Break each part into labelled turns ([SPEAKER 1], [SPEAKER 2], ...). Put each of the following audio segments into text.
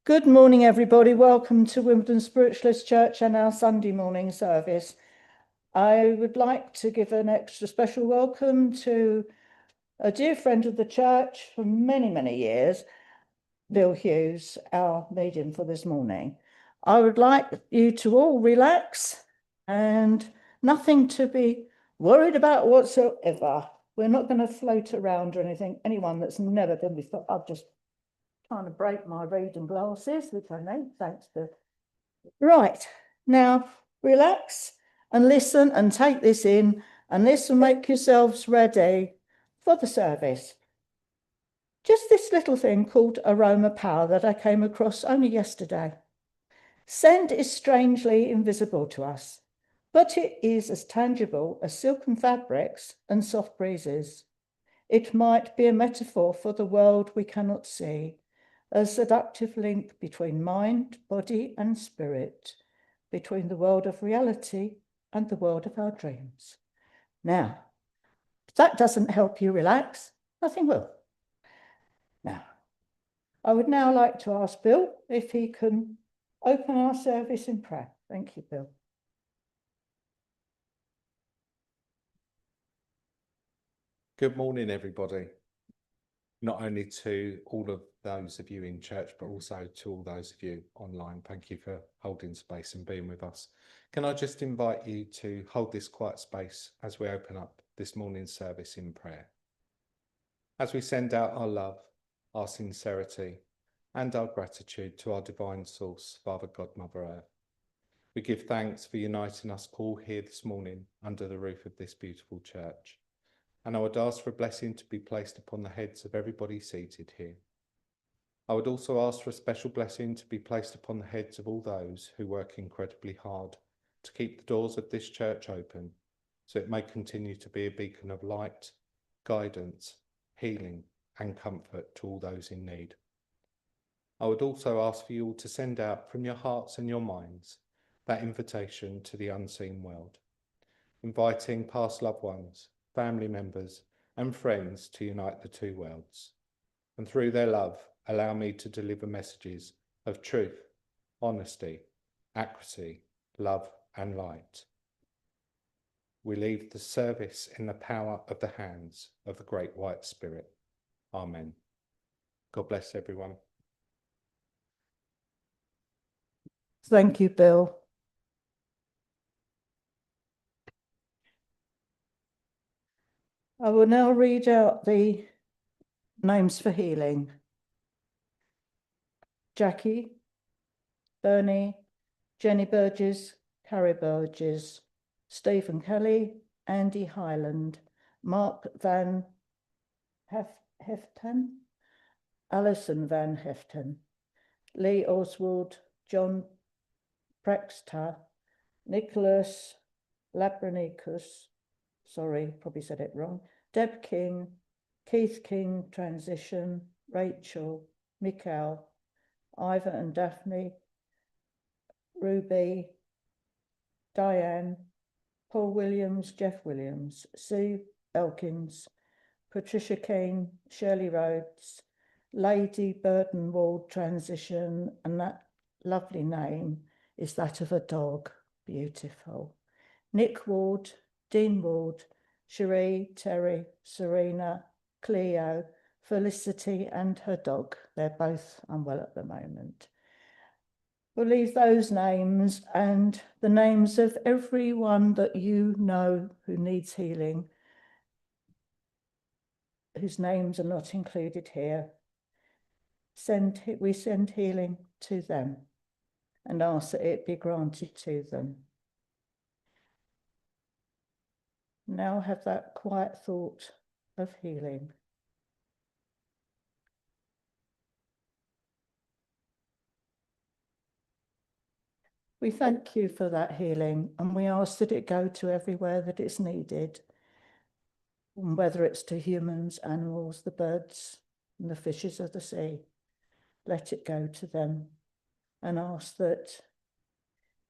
[SPEAKER 1] Good morning, everybody. Welcome to Wimbledon Spiritualist Church and our Sunday morning service. I would like to give an extra special welcome to a dear friend of the church for many, many years, Bill Hughes, our medium for this morning. I would like you to all relax and nothing to be worried about whatsoever. We're not going to float around or anything. Anyone that's never been before, I've just trying to break my reading glasses, which I know, thanks to... Right, now relax and listen and take this in, and this will make yourselves ready for the service. Just this little thing called aroma power that I came across only yesterday. Scent is strangely invisible to us, but it is as tangible as silken fabrics and soft breezes. It might be a metaphor for the world we cannot see, a seductive link between mind, body, and spirit, between the world of reality and the world of our dreams. Now, if that doesn't help you relax, nothing will. Now, I would now like to ask Bill if he can open our service in prayer. Thank you, Bill.
[SPEAKER 2] Good morning, everybody. Not only to all of those of you in church, but also to all those of you online. Thank you for holding space and being with us. Can I just invite you to hold this quiet space as we open up this morning's service in prayer? As we send out our love, our sincerity, and our gratitude to our divine source, Father God, Mother Earth. We give thanks for uniting us all here this morning under the roof of this beautiful church. And I would ask for a blessing to be placed upon the heads of everybody seated here. I would also ask for a special blessing to be placed upon the heads of all those who work incredibly hard to keep the doors of this church open, so it may continue to be a beacon of light, guidance, healing, and comfort to all those in need. I would also ask for you all to send out from your hearts and your minds that invitation to the unseen world, inviting past loved ones, family members, and friends to unite the two worlds. And through their love, allow me to deliver messages of truth, honesty, accuracy, love, and light. We leave the service in the power of the hands of the Great White Spirit. Amen. God bless everyone.
[SPEAKER 1] Thank you, Bill. I will now read out the names for healing. Jackie, Bernie, Jenny Burgess, Carrie Burgess, Stephen Kelly, Andy Highland, Mark Van Heften, Alison Van Heften, Lee Oswald, John Prexter, Nicholas Labranicus, sorry, probably said it wrong, Deb King, Keith King, Transition, Rachel, Mikhail, Ivor and Daphne, Ruby, Diane, Paul Williams, Jeff Williams, Sue Elkins, Patricia Kane, Shirley Rhodes, Lady Burden Ward, Transition, and that lovely name is that of a dog, beautiful. Nick Ward, Dean Ward, Cherie, Terry, Serena, Cleo, Felicity and her dog. They're both unwell at the moment. We'll leave those names and the names of everyone that you know who needs healing, whose names are not included here. We send healing to them and ask that it be granted to them. Now have that quiet thought of healing. We thank you for that healing, and we ask that it go to everywhere that it's needed, and whether it's to humans, animals, the birds, and the fishes of the sea. Let it go to them, and ask that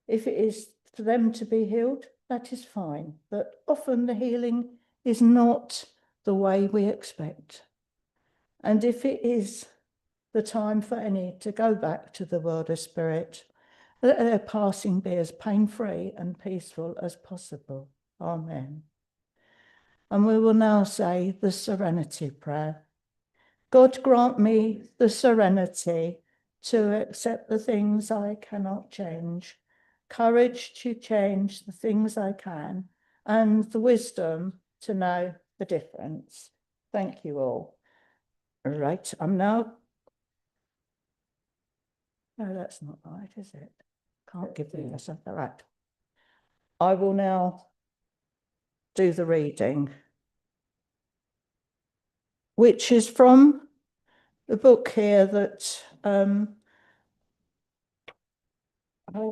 [SPEAKER 1] if it is for them to be healed, that is fine. But often the healing is not the way we expect. And if it is the time for any to go back to the world of spirit. Let their passing be as pain-free and peaceful as possible. Amen. And we will now say the Serenity Prayer. God grant me the serenity to accept the things I cannot change, courage to change the things I can, and the wisdom to know the difference. Thank you all. Right, I'm now... No, that's not right, is it? Can't give the lesson. All right. I will now do the reading, which is from the book here that I've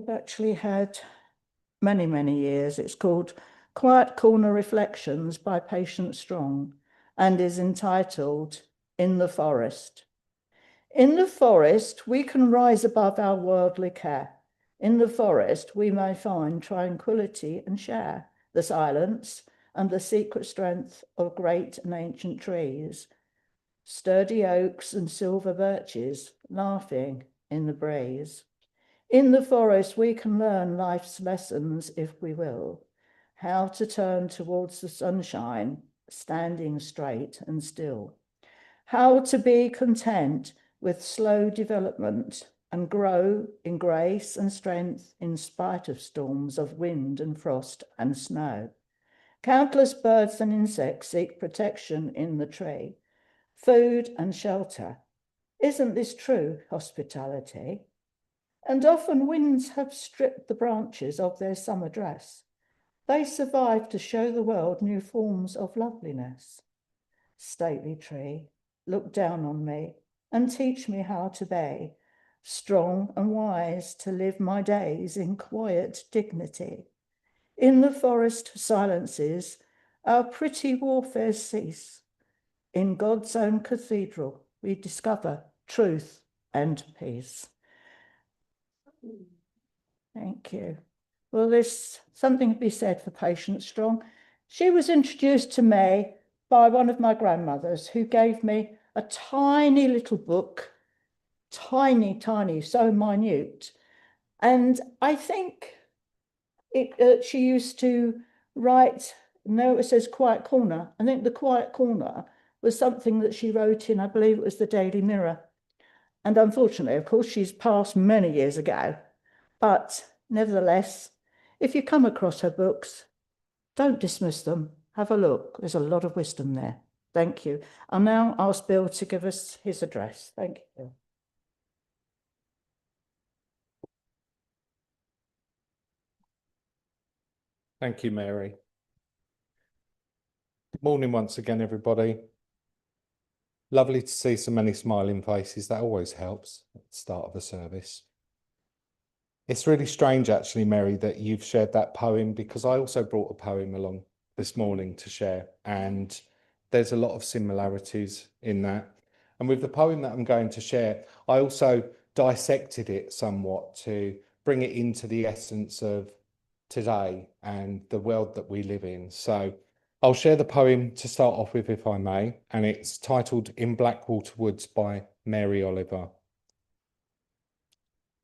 [SPEAKER 1] actually had many, many years. It's called Quiet Corner Reflections by Patience Strong and is entitled In the Forest. In the forest, we can rise above our worldly care. In the forest, we may find tranquility and share the silence and the secret strength of great and ancient trees, sturdy oaks and silver birches laughing in the breeze. In the forest, we can learn life's lessons if we will, how to turn towards the sunshine, standing straight and still, how to be content with slow development and grow in grace and strength in spite of storms of wind and frost and snow. Countless birds and insects seek protection in the tree, food and shelter. Isn't this true hospitality? And often winds have stripped the branches of their summer dress. They survive to show the world new forms of loveliness. Stately tree, look down on me and teach me how to be, strong and wise to live my days in quiet dignity. In the forest silences, our pretty warfares cease. In God's own cathedral, we discover truth and peace. Thank you. Well, there's something to be said for Patience Strong. She was introduced to me by one of my grandmothers who gave me a tiny little book, tiny, so minute. And I think she used to write, no, it says Quiet Corner. I think the Quiet Corner was something that she wrote in, I believe it was the Daily Mirror. And unfortunately, of course, she's passed many years ago. But nevertheless, if you come across her books, don't dismiss them. Have a look. There's a lot of wisdom there. Thank you. I'll now ask Bill to give us his address. Thank you.
[SPEAKER 2] Thank you, Mary. Good morning once again, everybody. Lovely to see so many smiling faces. That always helps at the start of a service. It's really strange, actually, Mary, that you've shared that poem, because I also brought a poem along this morning to share, and there's a lot of similarities in that. And with the poem that I'm going to share, I also dissected it somewhat to bring it into the essence of today and the world that we live in. So I'll share the poem to start off with, if I may, and it's titled In Blackwater Woods by Mary Oliver.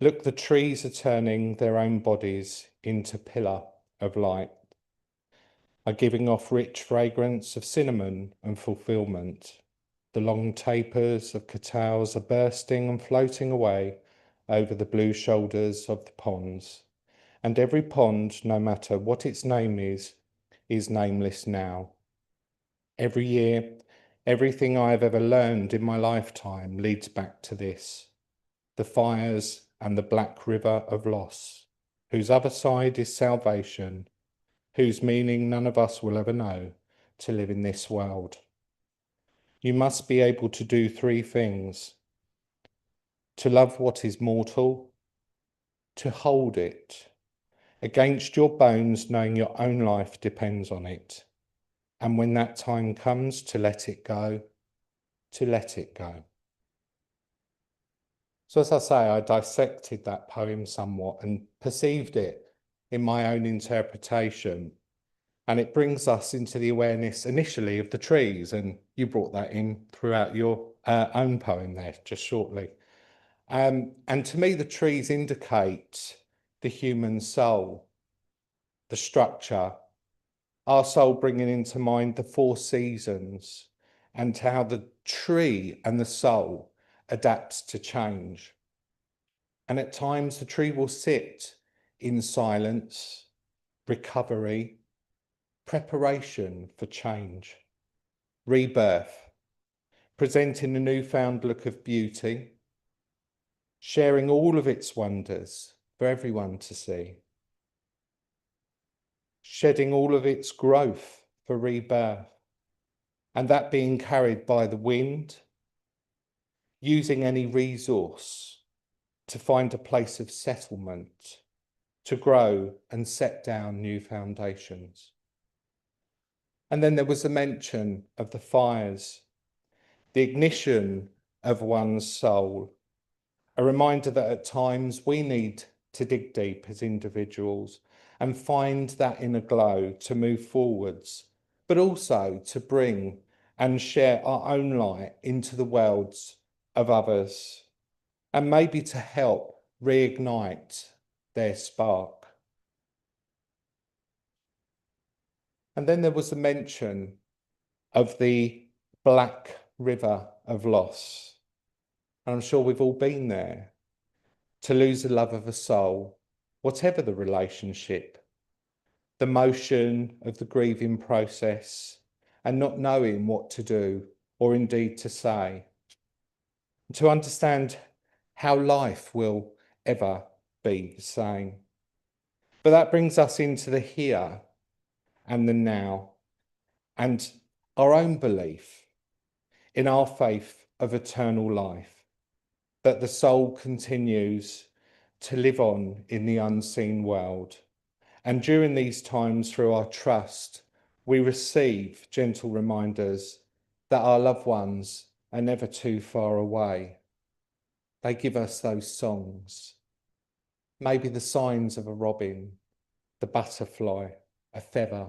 [SPEAKER 2] Look, the trees are turning their own bodies into pillar of light, are giving off rich fragrance of cinnamon and fulfillment. The long tapers of cacao are bursting and floating away over the blue shoulders of the ponds. And every pond, no matter what its name is nameless now. Every year, everything I have ever learned in my lifetime leads back to this. The fires and the black river of loss, whose other side is salvation, whose meaning none of us will ever know to live in this world. You must be able to do three things: to love what is mortal, to hold it against your bones, knowing your own life depends on it, and when that time comes, to let it go, to let it go. So as I say, I dissected that poem somewhat and perceived it in my own interpretation. And it brings us into the awareness initially of the trees, and you brought that in throughout your own poem there just shortly. And to me, the trees indicate the human soul, the structure, our soul bringing into mind the 4 seasons and how the tree and the soul adapts to change. And at times the tree will sit in silence, recovery, preparation for change, rebirth, presenting a newfound look of beauty, sharing all of its wonders for everyone to see, shedding all of its growth for rebirth, and that being carried by the wind, using any resource to find a place of settlement, to grow and set down new foundations. And then there was a mention of the fires, the ignition of one's soul, a reminder that at times we need to dig deep as individuals and find that inner glow to move forwards, but also to bring and share our own light into the worlds of others, and maybe to help reignite their spark. And then there was a mention of the black river of loss. And I'm sure we've all been there, to lose the love of a soul, whatever the relationship, the motion of the grieving process, and not knowing what to do or indeed to say. To understand how life will ever be the same. But that brings us into the here and the now, and our own belief in our faith of eternal life, that the soul continues to live on in the unseen world. And during these times, through our trust, we receive gentle reminders that our loved ones are never too far away. They give us those songs, maybe the signs of a robin, the butterfly, a feather,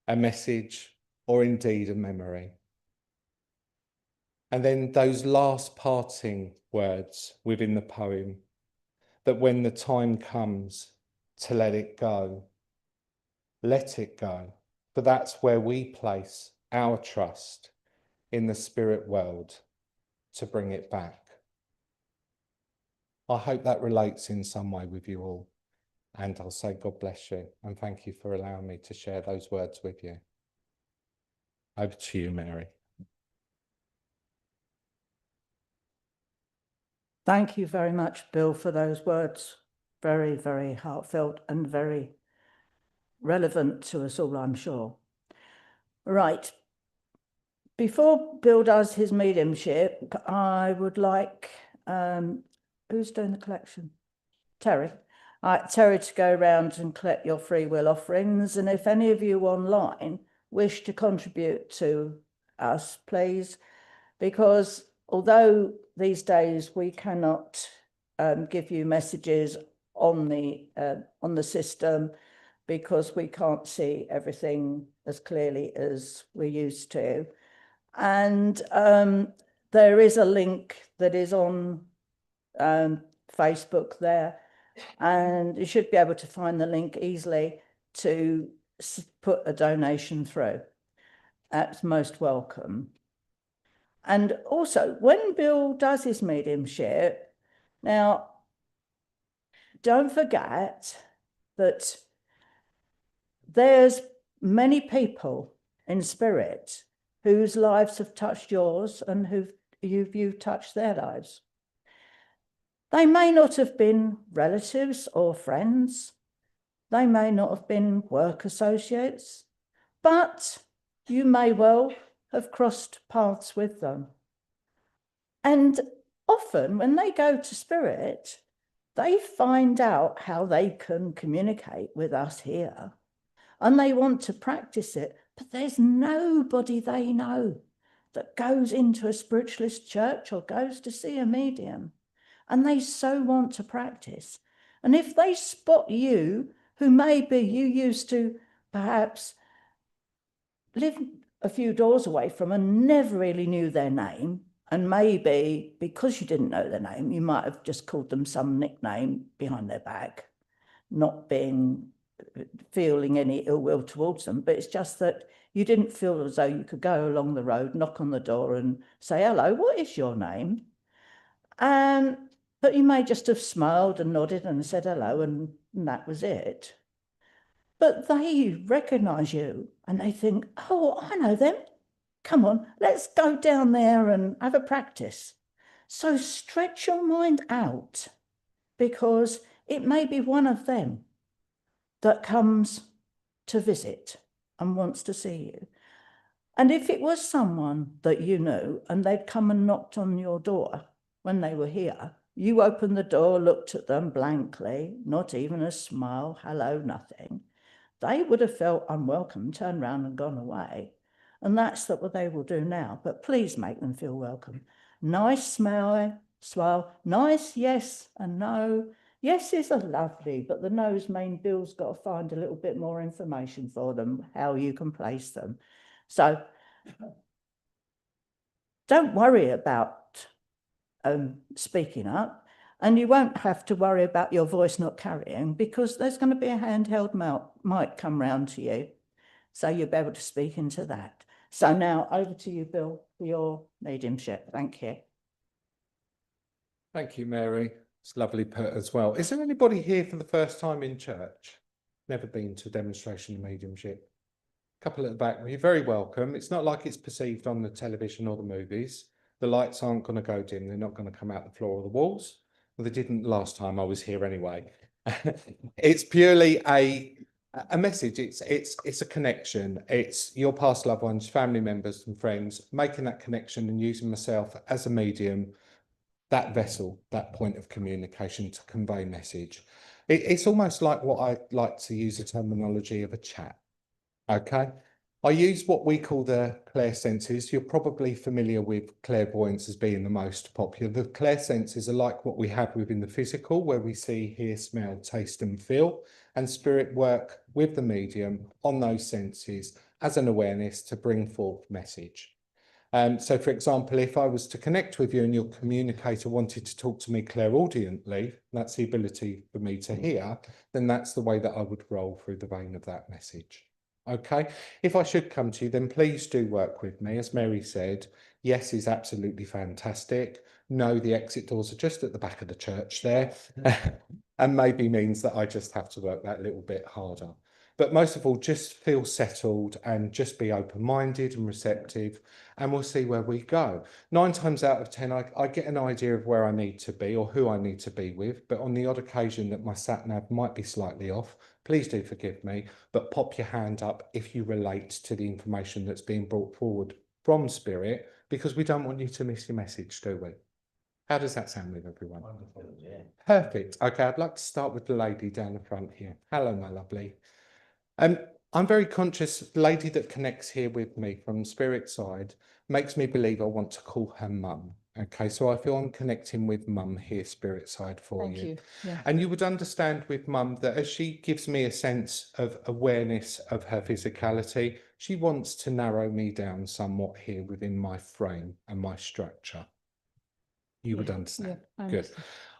[SPEAKER 2] a message, or indeed a memory. And then those last parting words within the poem, that when the time comes to let it go, for that's where we place our trust in the spirit world to bring it back. I hope that relates in some way with you all, and I'll say God bless you and thank you for allowing me to share those words with you. Over to you, Mary.
[SPEAKER 1] Thank you very much, Bill, for those words. Very, very heartfelt and very relevant to us all, I'm sure. Right. Before Bill does his mediumship, I would like, who's doing the collection? Terry. Terry to go around and collect your free will offerings. And if any of you online wish to contribute to us, please, because although these days we cannot give you messages on the system because we can't see everything as clearly as we used to. And there is a link that is on Facebook there, and you should be able to find the link easily to put a donation through. That's most welcome. And also, when Bill does his mediumship, now, don't forget that there's many people in spirit whose lives have touched yours and you've touched their lives. They may not have been relatives or friends. They may not have been work associates, but you may well have crossed paths with them. And often when they go to spirit, they find out how they can communicate with us here, and they want to practice it, but there's nobody they know that goes into a spiritualist church or goes to see a medium, and they so want to practice. And if they spot you, who maybe you used to perhaps live a few doors away from and never really knew their name And maybe because you didn't know their name, you might have just called them some nickname behind their back, not feeling any ill will towards them. But it's just that you didn't feel as though you could go along the road, knock on the door and say, hello, what is your name? But you may just have smiled and nodded and said hello, and that was it. But they recognise you and they think, oh, I know them. Come on, let's go down there and have a practice. So stretch your mind out, because it may be one of them that comes to visit and wants to see you. And if it was someone that you knew and they'd come and knocked on your door when they were here, you opened the door, looked at them blankly, not even a smile, hello, nothing, they would have felt unwelcome, turned around and gone away. And that's what they will do now. But please make them feel welcome. Nice smile, nice yes and no. Yeses are lovely, but the no's mean Bill's got to find a little bit more information for them, how you can place them. So don't worry about speaking up, and you won't have to worry about your voice not carrying, because there's going to be a handheld mic come round to you. So you'll be able to speak into that. So now over to you, Bill, for your mediumship. Thank you.
[SPEAKER 2] Thank you, Mary. It's lovely put as well. Is there anybody here for the first time in church? Never been to a demonstration of mediumship? A couple at the back. You're very welcome. It's not like it's perceived on the television or the movies. The lights aren't going to go dim. They're not going to come out the floor or the walls. Well, they didn't last time I was here anyway. It's purely a message. It's a connection. It's your past loved ones, family members and friends, making that connection and using myself as a medium, that vessel, that point of communication to convey message. It's almost like what I like to use the terminology of a chat. Okay. I use what we call the clairsenses. You're probably familiar with clairvoyance as being the most popular. The clairsenses are like what we have within the physical, where we see, hear, smell, taste and feel, and spirit work with the medium on those senses as an awareness to bring forth message. So, for example, if I was to connect with you and your communicator wanted to talk to me clairaudiently, that's the ability for me to hear, then that's the way that I would roll through the vein of that message. Okay, if I should come to you, then please do work with me. As Mary said, yes is absolutely fantastic. No, the exit doors are just at the back of the church there, and maybe means that I just have to work that little bit harder. But most of all, just feel settled and just be open-minded and receptive, and we'll see where we go. 9 times out of 10, I get an idea of where I need to be or who I need to be with, but on the odd occasion that my sat-nav might be slightly off, please do forgive me, but pop your hand up if you relate to the information that's being brought forward from Spirit, because we don't want you to miss your message, do we? How does that sound with everyone?
[SPEAKER 3] Wonderful, yeah.
[SPEAKER 2] Perfect. Okay, I'd like to start with the lady down the front here. Hello, my lovely. I'm very conscious, the lady that connects here with me from Spirit side makes me believe I want to call her mum. Okay, so I feel I'm connecting with mum here, Spirit side for
[SPEAKER 1] Thank you. Yeah.
[SPEAKER 2] And you would understand with mum that as she gives me a sense of awareness of her physicality, she wants to narrow me down somewhat here within my frame and my structure. You would understand.
[SPEAKER 1] Yeah,
[SPEAKER 2] Good.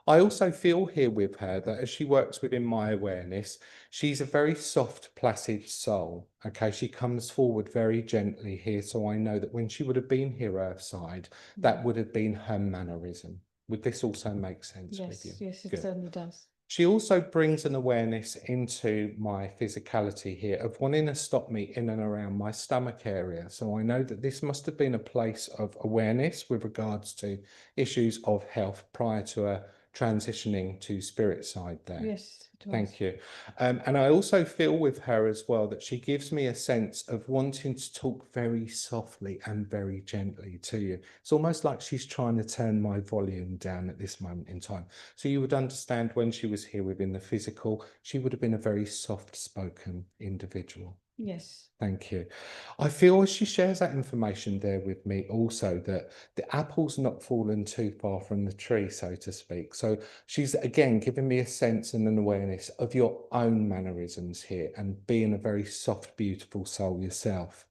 [SPEAKER 2] I also feel here with her that as she works within my awareness, she's a very soft, placid soul. Okay, she comes forward very gently here. So I know that when she would have been here Earthside, that would have been her mannerism. Would this also make sense with you?
[SPEAKER 4] Yes, it
[SPEAKER 2] Good.
[SPEAKER 4] certainly does.
[SPEAKER 2] She also brings an awareness into my physicality here of wanting to stop me in and around my stomach area. So I know that this must have been a place of awareness with regards to issues of health prior to her transitioning to spirit side there.
[SPEAKER 4] Yes, it was.
[SPEAKER 2] Thank you. And I also feel with her as well that she gives me a sense of wanting to talk very softly and very gently to you. It's almost like she's trying to turn my volume down at this moment in time. So you would understand when she was here within the physical, she would have been a very soft-spoken individual.
[SPEAKER 4] Yes.
[SPEAKER 2] Thank you. I feel as she shares that information there with me also that the apple's not fallen too far from the tree, so to speak. So she's again giving me a sense and an awareness of your own mannerisms here and being a very soft, beautiful soul yourself.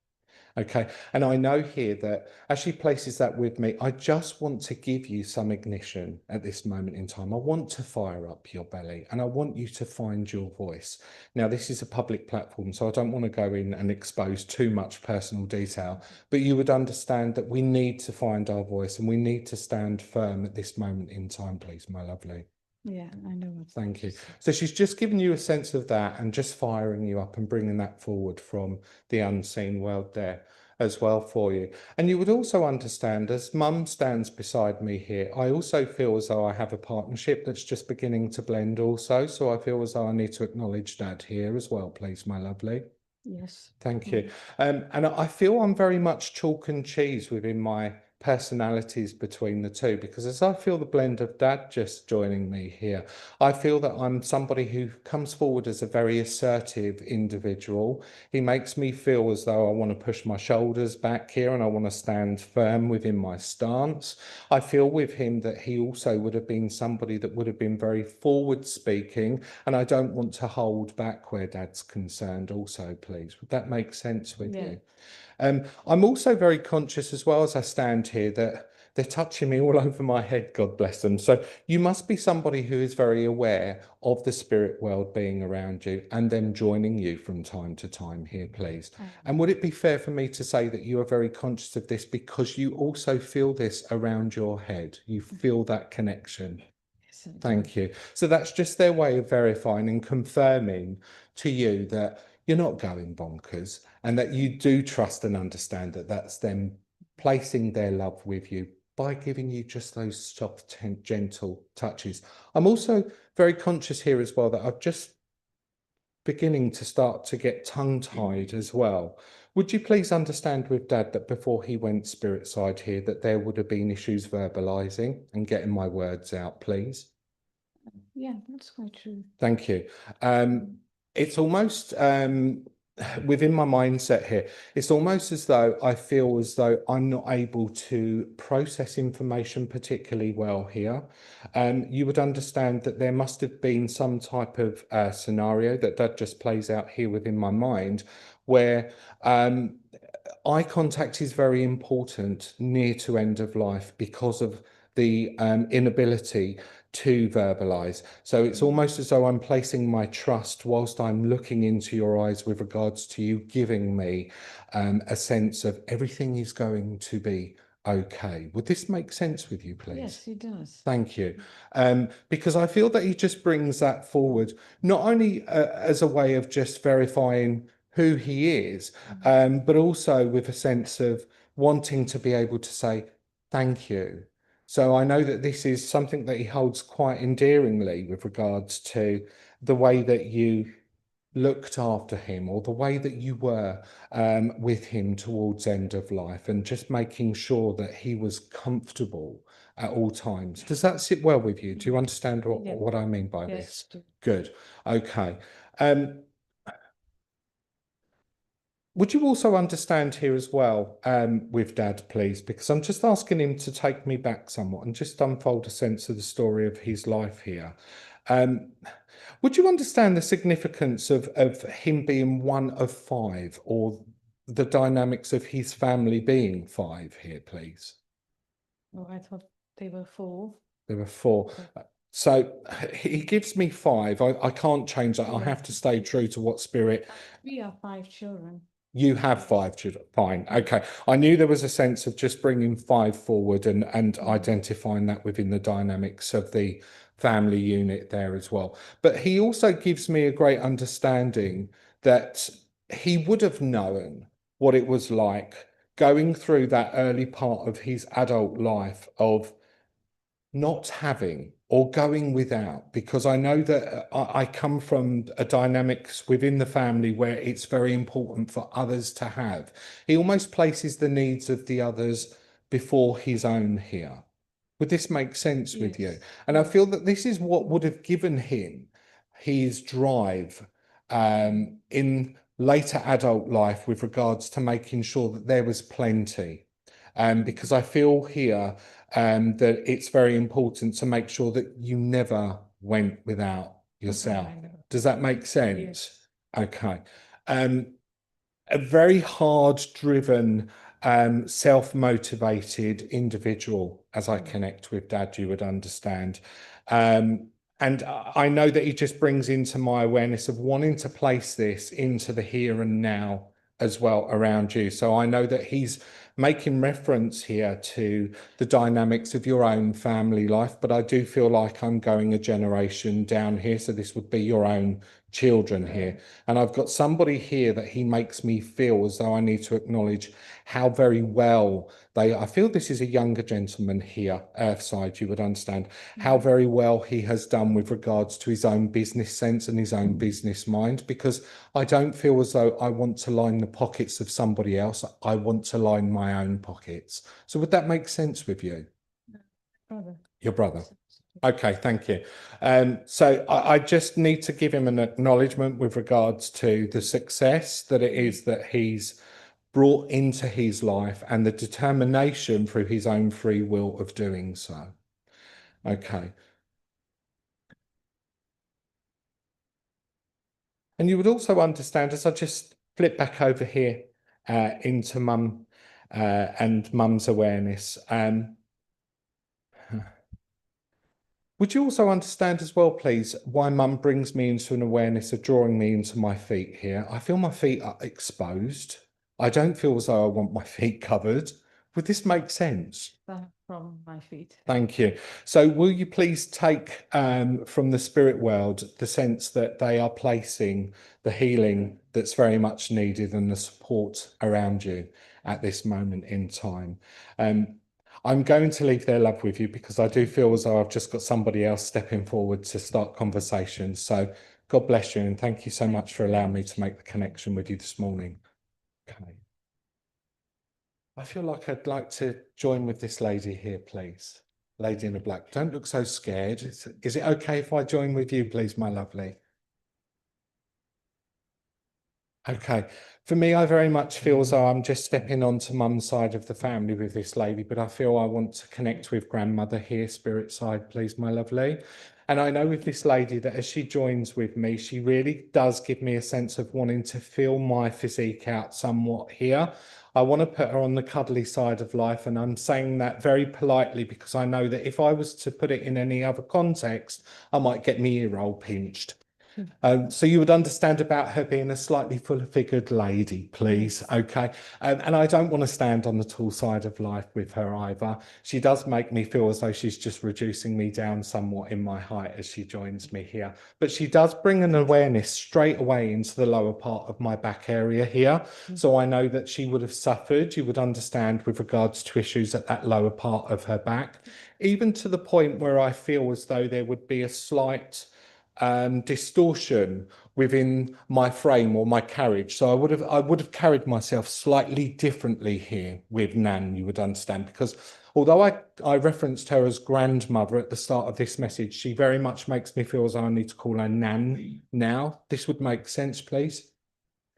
[SPEAKER 2] Okay. And I know here that as she places that with me, I just want to give you some ignition at this moment in time. I want to fire up your belly and I want you to find your voice. Now, this is a public platform, so I don't want to go in and expose too much personal detail, but you would understand that we need to find our voice and we need to stand firm at this moment in time, please, my lovely.
[SPEAKER 1] Yeah, I know what.
[SPEAKER 2] Thank you. So she's just giving you a sense of that and just firing you up and bringing that forward from the unseen world there as well for you. And you would also understand, as Mum stands beside me here, I also feel as though I have a partnership that's just beginning to blend also. So I feel as though I need to acknowledge Dad here as well, please, my lovely.
[SPEAKER 1] Yes.
[SPEAKER 2] Thank you. And I feel I'm very much chalk and cheese within my personalities between the two, because as I feel the blend of Dad just joining me here, I feel that I'm somebody who comes forward as a very assertive individual. He makes me feel as though I want to push my shoulders back here and I want to stand firm within my stance. I feel with him that he also would have been somebody that would have been very forward speaking, and I don't want to hold back where Dad's concerned also, please. Would that make sense with you? I'm also very conscious as well as I stand here that they're touching me all over my head, God bless them. So you must be somebody who is very aware of the spirit world being around you and them joining you from time to time here, please. And would it be fair for me to say that you are very conscious of this because you also feel this around your head? You feel that connection. Thank you. So that's just their way of verifying and confirming to you that you're not going bonkers and that you do trust and understand that that's them placing their love with you by giving you just those soft, gentle touches. I'm also very conscious here as well that I'm just beginning to start to get tongue-tied as well. Would you please understand with Dad that before he went spirit side here, that there would have been issues verbalizing and getting my words out, please?
[SPEAKER 1] Yeah, that's quite true.
[SPEAKER 2] Thank you. It's almost within my mindset here, it's almost as though I feel as though I'm not able to process information particularly well here. You would understand that there must have been some type of scenario that just plays out here within my mind where eye contact is very important near to end of life because of the inability to verbalize. So it's almost as though I'm placing my trust whilst I'm looking into your eyes with regards to you giving me a sense of everything is going to be okay. Would this make sense with you, please?
[SPEAKER 1] Yes, it does.
[SPEAKER 2] Thank you. Because I feel that he just brings that forward, not only as a way of just verifying who he is, but also with a sense of wanting to be able to say, thank you. So I know that this is something that he holds quite endearingly with regards to the way that you looked after him or the way that you were with him towards end of life and just making sure that he was comfortable at all times. Does that sit well with you? Do you understand what I mean by this? Good. Okay. Would you also understand here as well with Dad, please? Because I'm just asking him to take me back somewhat and just unfold a sense of the story of his life here. Would you understand the significance of him being one of five or the dynamics of his family being five here, please?
[SPEAKER 1] Oh, I thought they were four.
[SPEAKER 2] There were four. So he gives me five. I can't change that. I have to stay true to what spirit.
[SPEAKER 1] We are five children.
[SPEAKER 2] You have five children. Fine. Okay. I knew there was a sense of just bringing five forward and identifying that within the dynamics of the family unit there as well. But he also gives me a great understanding that he would have known what it was like going through that early part of his adult life of not having or going without, because I know that I come from a dynamics within the family where it's very important for others to have. He almost places the needs of the others before his own here. Would this make sense with you? And I feel that this is what would have given him his drive in later adult life with regards to making sure that there was plenty. Because I feel here that it's very important to make sure that you never went without yourself. Does that make sense? Okay. a very hard-driven, self-motivated individual. As I connect with Dad, you would understand. And I know that he just brings into my awareness of wanting to place this into the here and now as well around you. So I know that he's making reference here to the dynamics of your own family life, but I do feel like I'm going a generation down here. So this would be your own children here. And I've got somebody here that he makes me feel as though I need to acknowledge how very well I feel this is a younger gentleman here, Earthside, you would understand, how very well he has done with regards to his own business sense and his own business mind, because I don't feel as though I want to line the pockets of somebody else. I want to line my own pockets. So would that make sense with you?
[SPEAKER 1] Brother.
[SPEAKER 2] Your brother. Okay, thank you. So I just need to give him an acknowledgement with regards to the success that it is that he's brought into his life and the determination through his own free will of doing so. Okay. And you would also understand, as I just flip back over here into Mum and Mum's awareness, would you also understand as well, please, why Mum brings me into an awareness of drawing me into my feet here? I feel my feet are exposed. I don't feel as though I want my feet covered. Would this make sense?
[SPEAKER 1] From my feet.
[SPEAKER 2] Thank you. So will you please take from the spirit world the sense that they are placing the healing that's very much needed and the support around you at this moment in time? I'm going to leave their love with you because I do feel as though I've just got somebody else stepping forward to start conversations. So God bless you and thank you so much for allowing me to make the connection with you this morning. Okay. I feel like I'd like to join with this lady here, please. Lady in the black. Don't look so scared. Is it okay if I join with you, please, my lovely? Okay. For me, I very much feel as though I'm just stepping onto Mum's side of the family with this lady, but I feel I want to connect with grandmother here, spirit side, please, my lovely. And I know with this lady that as she joins with me, she really does give me a sense of wanting to feel my physique out somewhat here. I want to put her on the cuddly side of life, and I'm saying that very politely because I know that if I was to put it in any other context, I might get my ear roll pinched. So you would understand about her being a slightly full-figured lady, please. Okay. And I don't want to stand on the tall side of life with her either. She does make me feel as though she's just reducing me down somewhat in my height as she joins me here. But she does bring an awareness straight away into the lower part of my back area here. So I know that she would have suffered, you would understand, with regards to issues at that lower part of her back, even to the point where I feel as though there would be a slight distortion within my frame or my carriage. So I would have carried myself slightly differently here with Nan, you would understand, because although I referenced her as grandmother at the start of this message, she very much makes me feel as though I need to call her Nan now. This would make sense, please?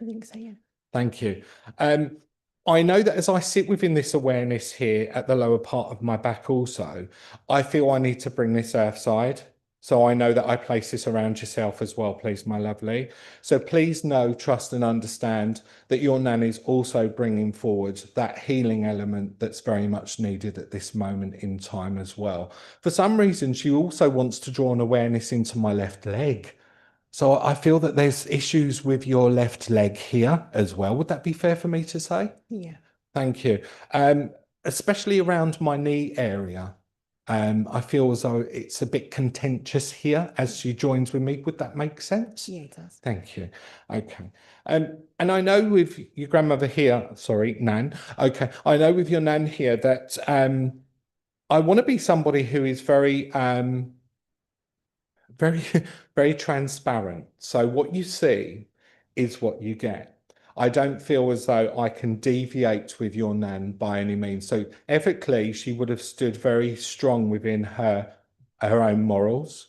[SPEAKER 1] I think so, yeah.
[SPEAKER 2] Thank you. I know that as I sit within this awareness here at the lower part of my back also, I feel I need to bring this earth side. So I know that I place this around yourself as well, please, my lovely. So please know, trust and understand that your Nan is also bringing forward that healing element that's very much needed at this moment in time as well. For some reason, she also wants to draw an awareness into my left leg. So I feel that there's issues with your left leg here as well. Would that be fair for me to say?
[SPEAKER 1] Yeah.
[SPEAKER 2] Thank you. Especially around my knee area. I feel as though it's a bit contentious here as she joins with me. Would that make sense?
[SPEAKER 1] Yeah, it does.
[SPEAKER 2] Thank you. Okay. And I know with your grandmother here, sorry, Nan. Okay. I know with your Nan here that I want to be somebody who is very very, very transparent. So what you see is what you get. I don't feel as though I can deviate with your Nan by any means. So ethically, she would have stood very strong within her own morals.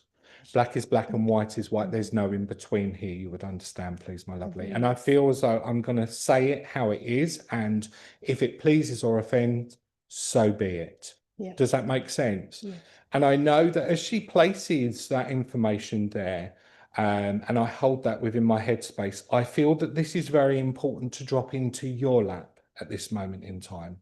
[SPEAKER 2] Black is black and white is white. There's no in between here. You would understand, please, my lovely. And I feel as though I'm going to say it how it is. And if it pleases or offends, so be it.
[SPEAKER 1] Yeah.
[SPEAKER 2] Does that make sense?
[SPEAKER 1] Yeah.
[SPEAKER 2] And I know that as she places that information there, and I hold that within my headspace. I feel that this is very important to drop into your lap at this moment in time,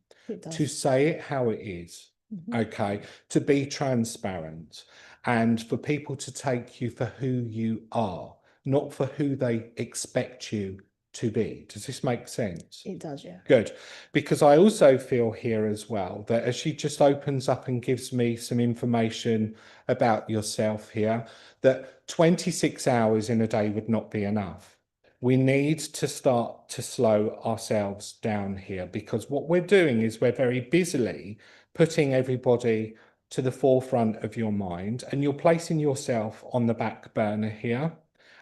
[SPEAKER 2] to say it how it is, okay, to be transparent, and for people to take you for who you are, not for who they expect you to be. Does this make sense?
[SPEAKER 1] It does, yeah.
[SPEAKER 2] Good. Because I also feel here as well that as she just opens up and gives me some information about yourself here, that 26 hours in a day would not be enough. We need to start to slow ourselves down here, because what we're doing is we're very busily putting everybody to the forefront of your mind, and you're placing yourself on the back burner here.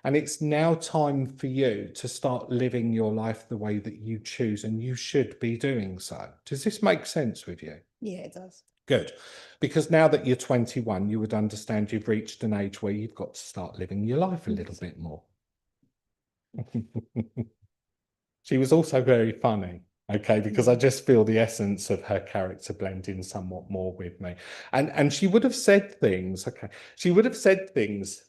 [SPEAKER 2] And it's now time for you to start living your life the way that you choose, and you should be doing so. Does this make sense with you?
[SPEAKER 1] Yeah, it does.
[SPEAKER 2] Good. Because now that you're 21, you would understand you've reached an age where you've got to start living your life a little bit more. She was also very funny. Okay, because I just feel the essence of her character blending somewhat more with me. And she would have said things, okay, she would have said things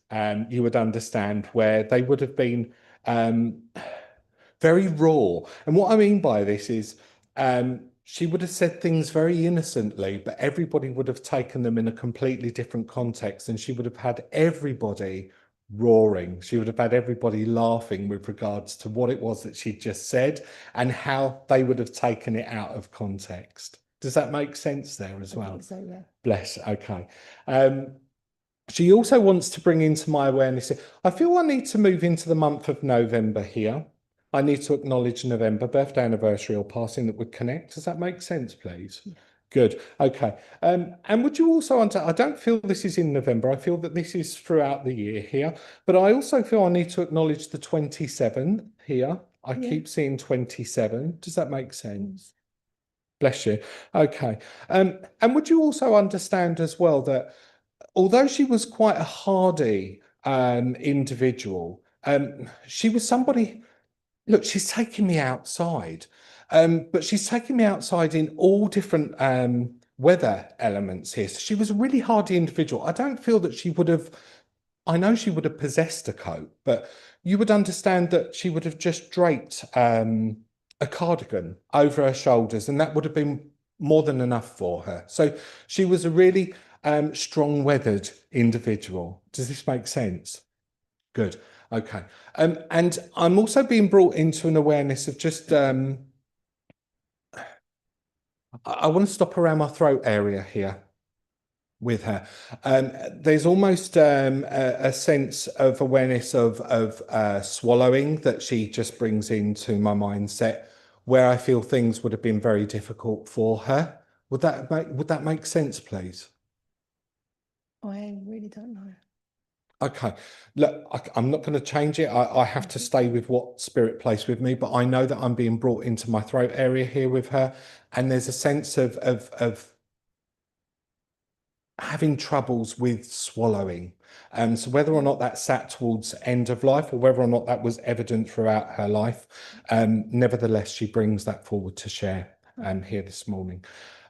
[SPEAKER 2] you would understand, where they would have been very raw. And what I mean by this is she would have said things very innocently, but everybody would have taken them in a completely different context, and she would have had everybody roaring. She would have had everybody laughing with regards to what it was that she just said and how they would have taken it out of context. Does that make sense there as well?
[SPEAKER 1] I think so, yeah.
[SPEAKER 2] Bless. Okay. She also wants to bring into my awareness, I feel I need to move into the month of November here. I need to acknowledge November, birthday, anniversary, or passing that would connect. Does that make sense, please? Yeah. Good. Okay. And would you also I don't feel this is in November. I feel that this is throughout the year here, but I also feel I need to acknowledge the 27th here. I keep seeing 27. Does that make sense? Bless you. Okay. And would you also understand as well that although she was quite a hardy individual, she was somebody, look, she's taking me outside, but she's taking me outside in all different weather elements here. So she was a really hardy individual. I don't feel that she would have, I know she would have possessed a coat, but you would understand that she would have just draped a cardigan over her shoulders, and that would have been more than enough for her. So she was a really strong-weathered individual. Does this make sense? Good. Okay. And I'm also being brought into an awareness of just, I want to stop around my throat area here with her. There's almost a sense of awareness of swallowing that she just brings into my mindset, where I feel things would have been very difficult for her. Would that make sense, please?
[SPEAKER 1] I really don't know.
[SPEAKER 2] Okay, look, I'm not going to change it. I have to stay with what spirit placed with me, but I know that I'm being brought into my throat area here with her, and there's a sense of having troubles with swallowing. So whether or not that sat towards end of life, or whether or not that was evident throughout her life, nevertheless, she brings that forward to share here this morning.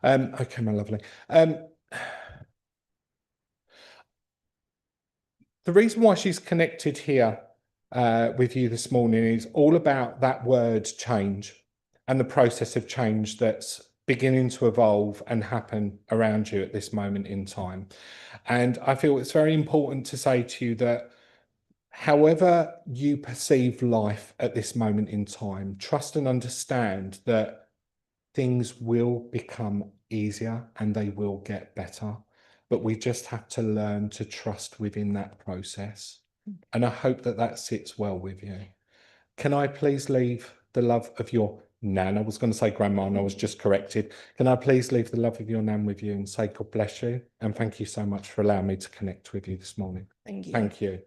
[SPEAKER 2] Okay, my lovely. The reason why she's connected here with you this morning is all about that word change and the process of change that's beginning to evolve and happen around you at this moment in time. And I feel it's very important to say to you that however you perceive life at this moment in time, trust and understand that things will become easier and they will get better. But we just have to learn to trust within that process. And I hope that that sits well with you. Can I please leave the love of your nan? I was going to say grandma, and I was just corrected. Can I please leave the love of your nan with you and say God bless you? And thank you so much for allowing me to connect with you this morning.
[SPEAKER 1] Thank you.
[SPEAKER 2] Thank you.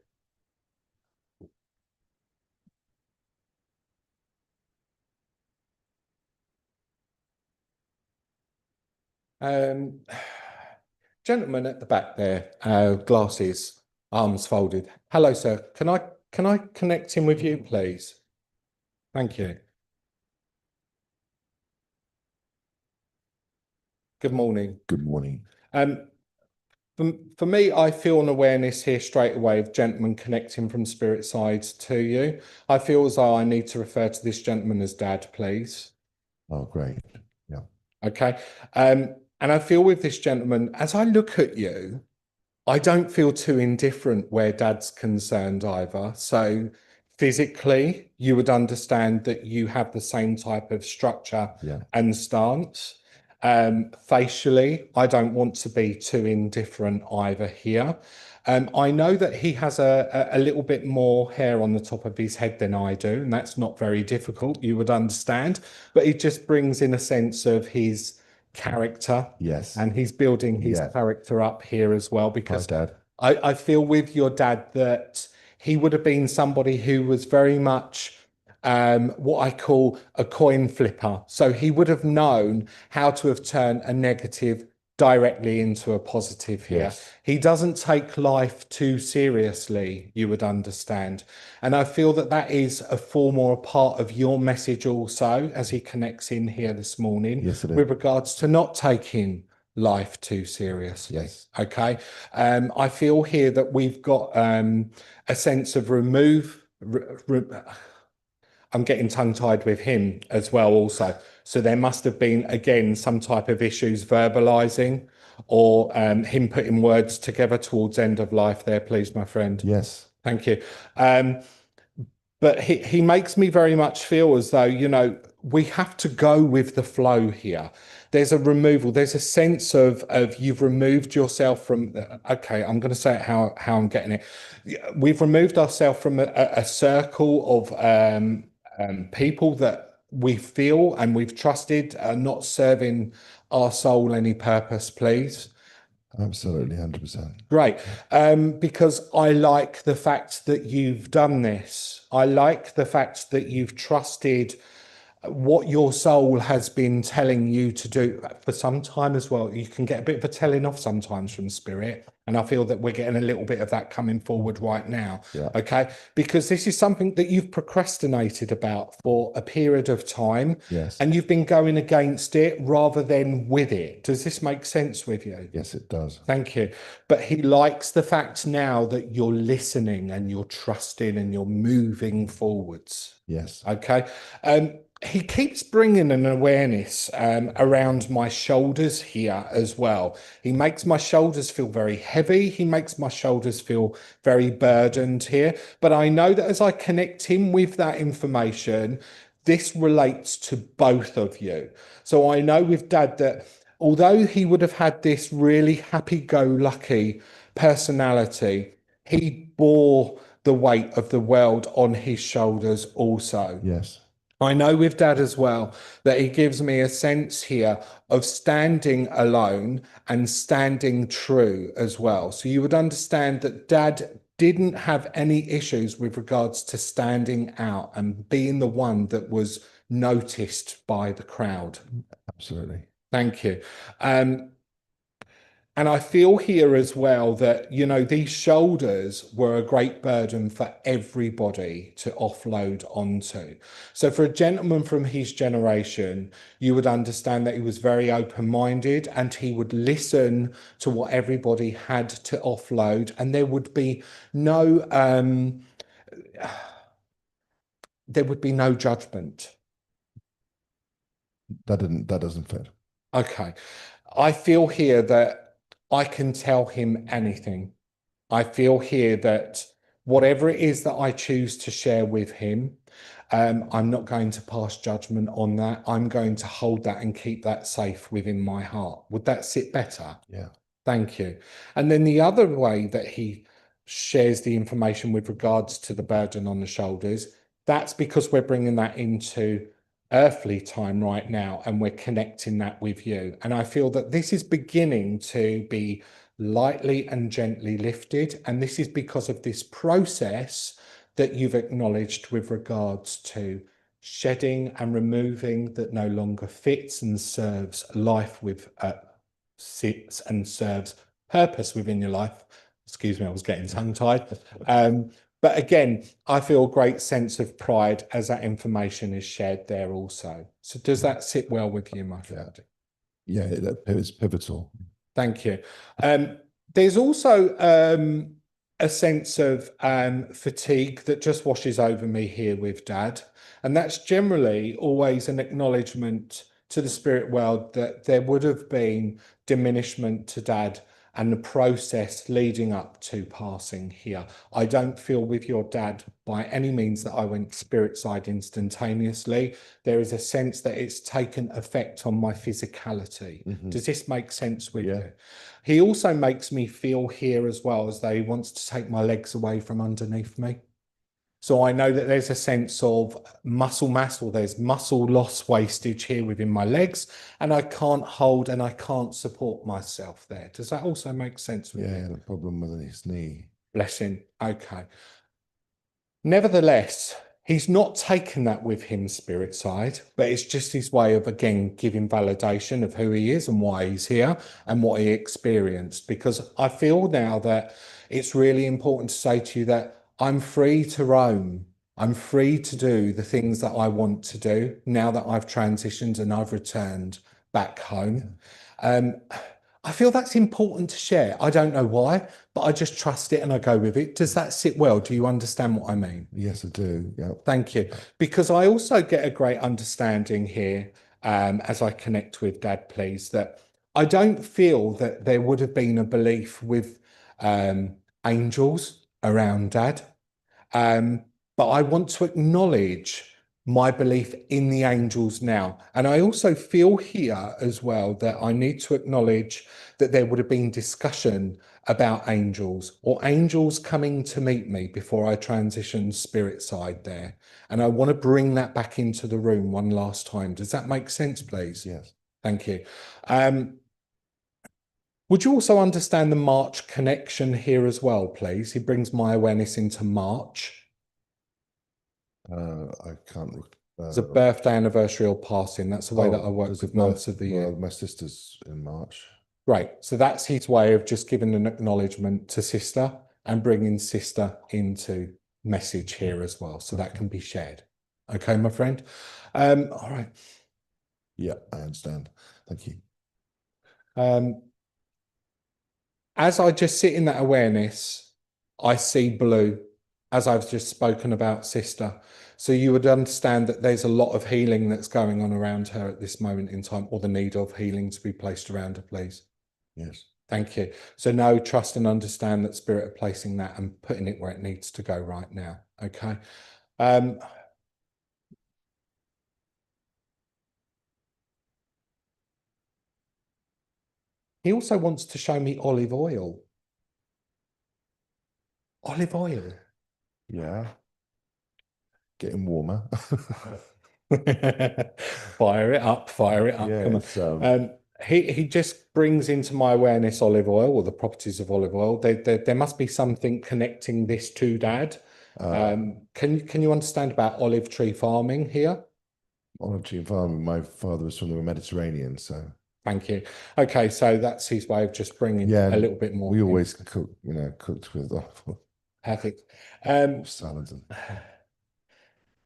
[SPEAKER 2] Gentleman at the back there, glasses, arms folded. Hello, sir. Can I connect him with you, please? Thank you. Good morning.
[SPEAKER 3] Good morning.
[SPEAKER 2] For me, I feel an awareness here straight away of gentlemen connecting from spirit sides to you. I feel as though I need to refer to this gentleman as Dad, please.
[SPEAKER 3] Oh, great. Yeah.
[SPEAKER 2] Okay. And I feel with this gentleman, as I look at you, I don't feel too indifferent where Dad's concerned either. So physically, you would understand that you have the same type of structure
[SPEAKER 3] Yeah.
[SPEAKER 2] and stance. Facially, I don't want to be too indifferent either here. I know that he has a little bit more hair on the top of his head than I do, and that's not very difficult, you would understand, but it just brings in a sense of his character.
[SPEAKER 3] Yes.
[SPEAKER 2] And he's building his
[SPEAKER 3] Yeah.
[SPEAKER 2] character up here as well,
[SPEAKER 3] Hi,
[SPEAKER 2] because
[SPEAKER 3] Dad.
[SPEAKER 2] I feel with your dad that he would have been somebody who was very much what I call a coin flipper. So he would have known how to have turned a negative directly into a positive here.
[SPEAKER 3] Yes.
[SPEAKER 2] He doesn't take life too seriously, you would understand. And I feel that that is a form or a part of your message also, as he connects in here this morning,
[SPEAKER 3] Yes, it is.
[SPEAKER 2] with regards to not taking life too seriously.
[SPEAKER 3] Yes.
[SPEAKER 2] Okay. I feel here that we've got a sense of I'm getting tongue-tied with him as well also. So there must have been, again, some type of issues verbalizing or him putting words together towards end of life there, please, my friend.
[SPEAKER 3] Yes.
[SPEAKER 2] Thank you. But he makes me very much feel as though, you know, we have to go with the flow here. There's a removal. There's a sense of you've removed yourself from, okay, I'm going to say it how I'm getting it. We've removed ourselves from a circle of people that we feel and we've trusted are not serving our soul any purpose, please.
[SPEAKER 3] Absolutely, 100%.
[SPEAKER 2] Great. Because I like the fact that you've done this. I like the fact that you've trusted what your soul has been telling you to do for some time as well. You can get a bit of a telling off sometimes from spirit. And I feel that we're getting a little bit of that coming forward right now.
[SPEAKER 3] Yeah.
[SPEAKER 2] Okay. Because this is something that you've procrastinated about for a period of time.
[SPEAKER 3] Yes.
[SPEAKER 2] And you've been going against it rather than with it. Does this make sense with you?
[SPEAKER 3] Yes, it does.
[SPEAKER 2] Thank you. But he likes the fact now that you're listening and you're trusting and you're moving forwards.
[SPEAKER 3] Yes.
[SPEAKER 2] Okay. He keeps bringing an awareness around my shoulders here as well. He makes my shoulders feel very heavy. He makes my shoulders feel very burdened here. But I know that as I connect him with that information, this relates to both of you. So I know with Dad that although he would have had this really happy-go-lucky personality, he bore the weight of the world on his shoulders also.
[SPEAKER 3] Yes.
[SPEAKER 2] I know with Dad as well that he gives me a sense here of standing alone and standing true as well. So you would understand that Dad didn't have any issues with regards to standing out and being the one that was noticed by the crowd.
[SPEAKER 3] Absolutely.
[SPEAKER 2] Thank you. And I feel here as well that, you know, these shoulders were a great burden for everybody to offload onto. So for a gentleman from his generation, you would understand that he was very open-minded and he would listen to what everybody had to offload, and there would be no judgment.
[SPEAKER 3] That doesn't fit.
[SPEAKER 2] Okay. I feel here that I can tell him anything. I feel here that whatever it is that I choose to share with him, I'm not going to pass judgment on that. I'm going to hold that and keep that safe within my heart. Would that sit better?
[SPEAKER 3] Yeah.
[SPEAKER 2] Thank you. And then the other way that he shares the information with regards to the burden on the shoulders, that's because we're bringing that into earthly time right now and we're connecting that with you. And I feel that this is beginning to be lightly and gently lifted. And this is because of this process that you've acknowledged with regards to shedding and removing that no longer fits and serves life with sits and serves purpose within your life. Excuse me, I was getting tongue-tied. But again, I feel a great sense of pride as that information is shared there also. So does that sit well with you, my friend?
[SPEAKER 3] Yeah, it's pivotal.
[SPEAKER 2] Thank you. There's also a sense of fatigue that just washes over me here with Dad. And that's generally always an acknowledgement to the spirit world that there would have been diminishment to Dad and the process leading up to passing here. I don't feel with your dad by any means that I went spirit side instantaneously. There is a sense that it's taken effect on my physicality. Does this make sense with you? He also makes me feel here as well as though he wants to take my legs away from underneath me. So I know that there's a sense of muscle mass, or there's muscle loss wastage here within my legs, and I can't hold and I can't support myself there. Does that also make sense with you?
[SPEAKER 3] The problem with his knee.
[SPEAKER 2] Bless him. Okay. Nevertheless, he's not taken that with him spirit side, but it's just his way of, again, giving validation of who he is and why he's here and what he experienced. Because I feel now that it's really important to say to you that I'm free to roam. I'm free to do the things that I want to do now that I've transitioned and I've returned back home. I feel that's important to share. I don't know why, but I just trust it and I go with it. Does that sit well? Do you understand what I mean?
[SPEAKER 3] Yes, I do. Yeah.
[SPEAKER 2] Thank you. Because I also get a great understanding here as I connect with Dad, please, that I don't feel that there would have been a belief with angels around Dad. But I want to acknowledge my belief in the angels now. And I also feel here as well that I need to acknowledge that there would have been discussion about angels or angels coming to meet me before I transition spirit side there. And I want to bring that back into the room one last time. Does that make sense, please?
[SPEAKER 3] Yes.
[SPEAKER 2] Thank you. Would you also understand the March connection here as well, please? He brings my awareness into March.
[SPEAKER 3] I can't.
[SPEAKER 2] It's a birthday, anniversary, or passing. That's the way that I work with months of the year.
[SPEAKER 3] My sister's in March.
[SPEAKER 2] Right. So that's his way of just giving an acknowledgement to sister and bringing sister into message here as well. So that can be shared. Okay, my friend. All right.
[SPEAKER 3] Yeah, I understand. Thank you.
[SPEAKER 2] As I just sit in that awareness, I see blue, as I've just spoken about sister. So you would understand that there's a lot of healing that's going on around her at this moment in time, or the need of healing to be placed around her, please.
[SPEAKER 3] Yes.
[SPEAKER 2] Thank you. So no, trust and understand that spirit are placing that and putting it where it needs to go right now. Okay. He also wants to show me olive oil. Olive oil.
[SPEAKER 3] Yeah. Getting warmer.
[SPEAKER 2] Fire it up, fire it up.
[SPEAKER 3] Yeah,
[SPEAKER 2] Come on. He just brings into my awareness olive oil, or the properties of olive oil. There must be something connecting this to Dad. Can you understand about olive tree farming here?
[SPEAKER 3] Olive tree farming. My father was from the Mediterranean, so.
[SPEAKER 2] Thank you. Okay, so that's his way of just bringing a little bit more.
[SPEAKER 3] We always cooked with olive oil.
[SPEAKER 2] Perfect.
[SPEAKER 3] Salads and.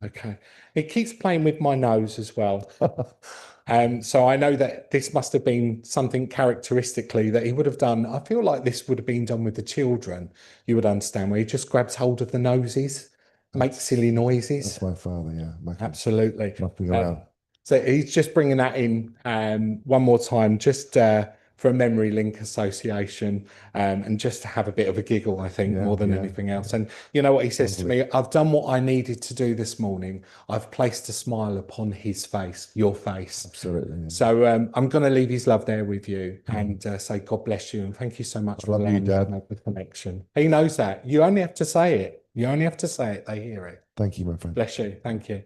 [SPEAKER 2] Okay. It keeps playing with my nose as well. So I know that this must have been something characteristically that he would have done. I feel like this would have been done with the children. You would understand, where he just grabs hold of the noses, makes silly noises.
[SPEAKER 3] That's my father, yeah.
[SPEAKER 2] Absolutely.
[SPEAKER 3] Nothing around.
[SPEAKER 2] So he's just bringing that in one more time, just for a memory link association, and just to have a bit of a giggle, I think, more than anything else. And you know what he says to me? I've done what I needed to do this morning. I've placed a smile upon his face, your face.
[SPEAKER 3] Absolutely. Yeah.
[SPEAKER 2] So I'm going to leave his love there with you and say God bless you and thank you so much for allowing me to make the connection. He knows that. You only have to say it. You only have to say it. They hear it.
[SPEAKER 3] Thank you, my friend.
[SPEAKER 2] Bless you. Thank you.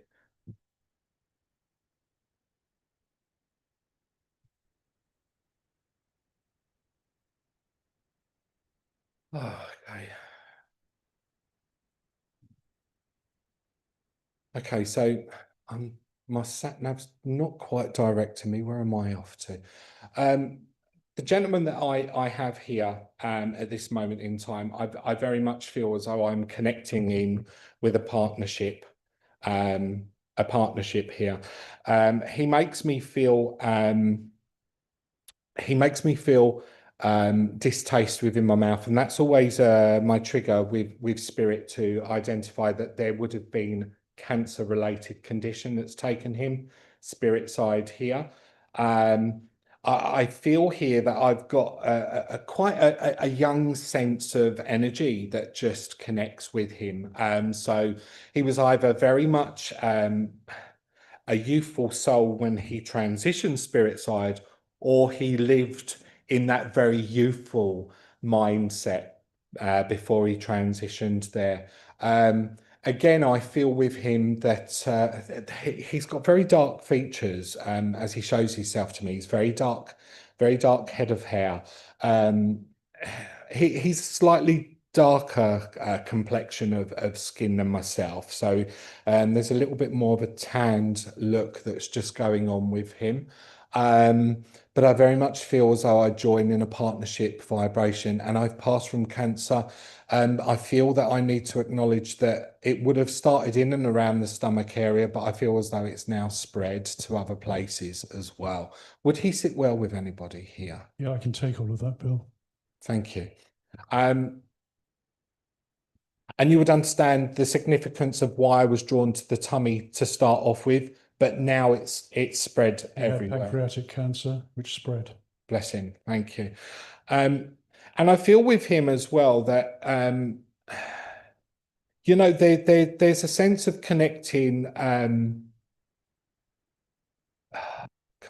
[SPEAKER 2] Oh, okay. Okay, so my sat nav's not quite directing me. Where am I off to? The gentleman that I have here at this moment in time, I very much feel as though I'm connecting in with a partnership here. He makes me feel distaste within my mouth, and that's always my trigger with spirit to identify that there would have been cancer-related condition that's taken him, spirit side here. I feel here that I've got quite a young sense of energy that just connects with him. So he was either very much a youthful soul when he transitioned spirit side, or he lived in that very youthful mindset before he transitioned there. Again, I feel with him that he's got very dark features as he shows himself to me. He's very dark head of hair. He's slightly darker complexion of skin than myself. So there's a little bit more of a tanned look that's just going on with him. But I very much feel as though I join in a partnership vibration, and I've passed from cancer. I feel that I need to acknowledge that it would have started in and around the stomach area, but I feel as though it's now spread to other places as well. Would he sit well with anybody here?
[SPEAKER 4] Yeah, I can take all of that, Bill.
[SPEAKER 2] Thank you. And you would understand the significance of why I was drawn to the tummy to start off with, but now it's spread everywhere.
[SPEAKER 4] Pancreatic cancer, which spread.
[SPEAKER 2] Bless him. Thank you. And I feel with him as well that you know, there's a sense of connecting. Come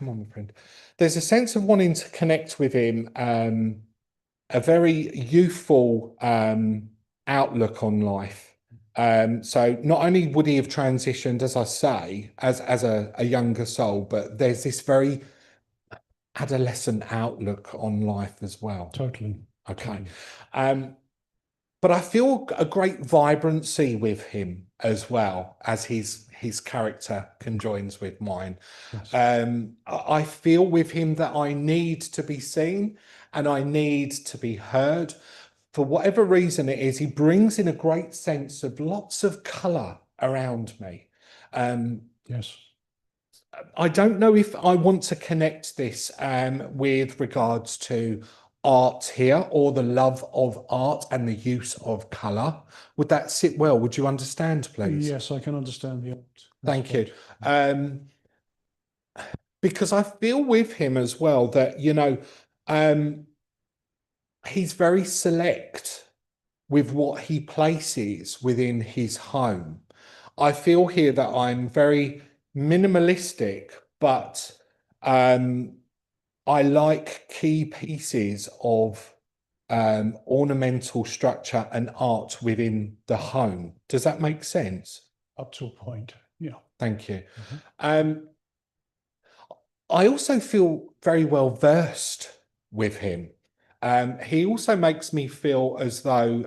[SPEAKER 2] on, my friend. There's a sense of wanting to connect with him. A very youthful outlook on life. So not only would he have transitioned, as I say, as a younger soul, but there's this very adolescent outlook on life as well.
[SPEAKER 4] Totally.
[SPEAKER 2] Okay. But I feel a great vibrancy with him as well, as his character conjoins with mine.
[SPEAKER 4] Yes.
[SPEAKER 2] I feel with him that I need to be seen and I need to be heard. For whatever reason it is, he brings in a great sense of lots of colour around me.
[SPEAKER 4] Yes.
[SPEAKER 2] I don't know if I want to connect this with regards to art here, or the love of art and the use of colour. Would that sit well? Would you understand, please?
[SPEAKER 4] Yes, I can understand the art.
[SPEAKER 2] Thank you. Because I feel with him as well that, you know, he's very select with what he places within his home. I feel here that I'm very minimalistic, but I like key pieces of ornamental structure and art within the home. Does that make sense?
[SPEAKER 4] Up to a point, yeah.
[SPEAKER 2] Thank you. I also feel very well versed with him. He also makes me feel as though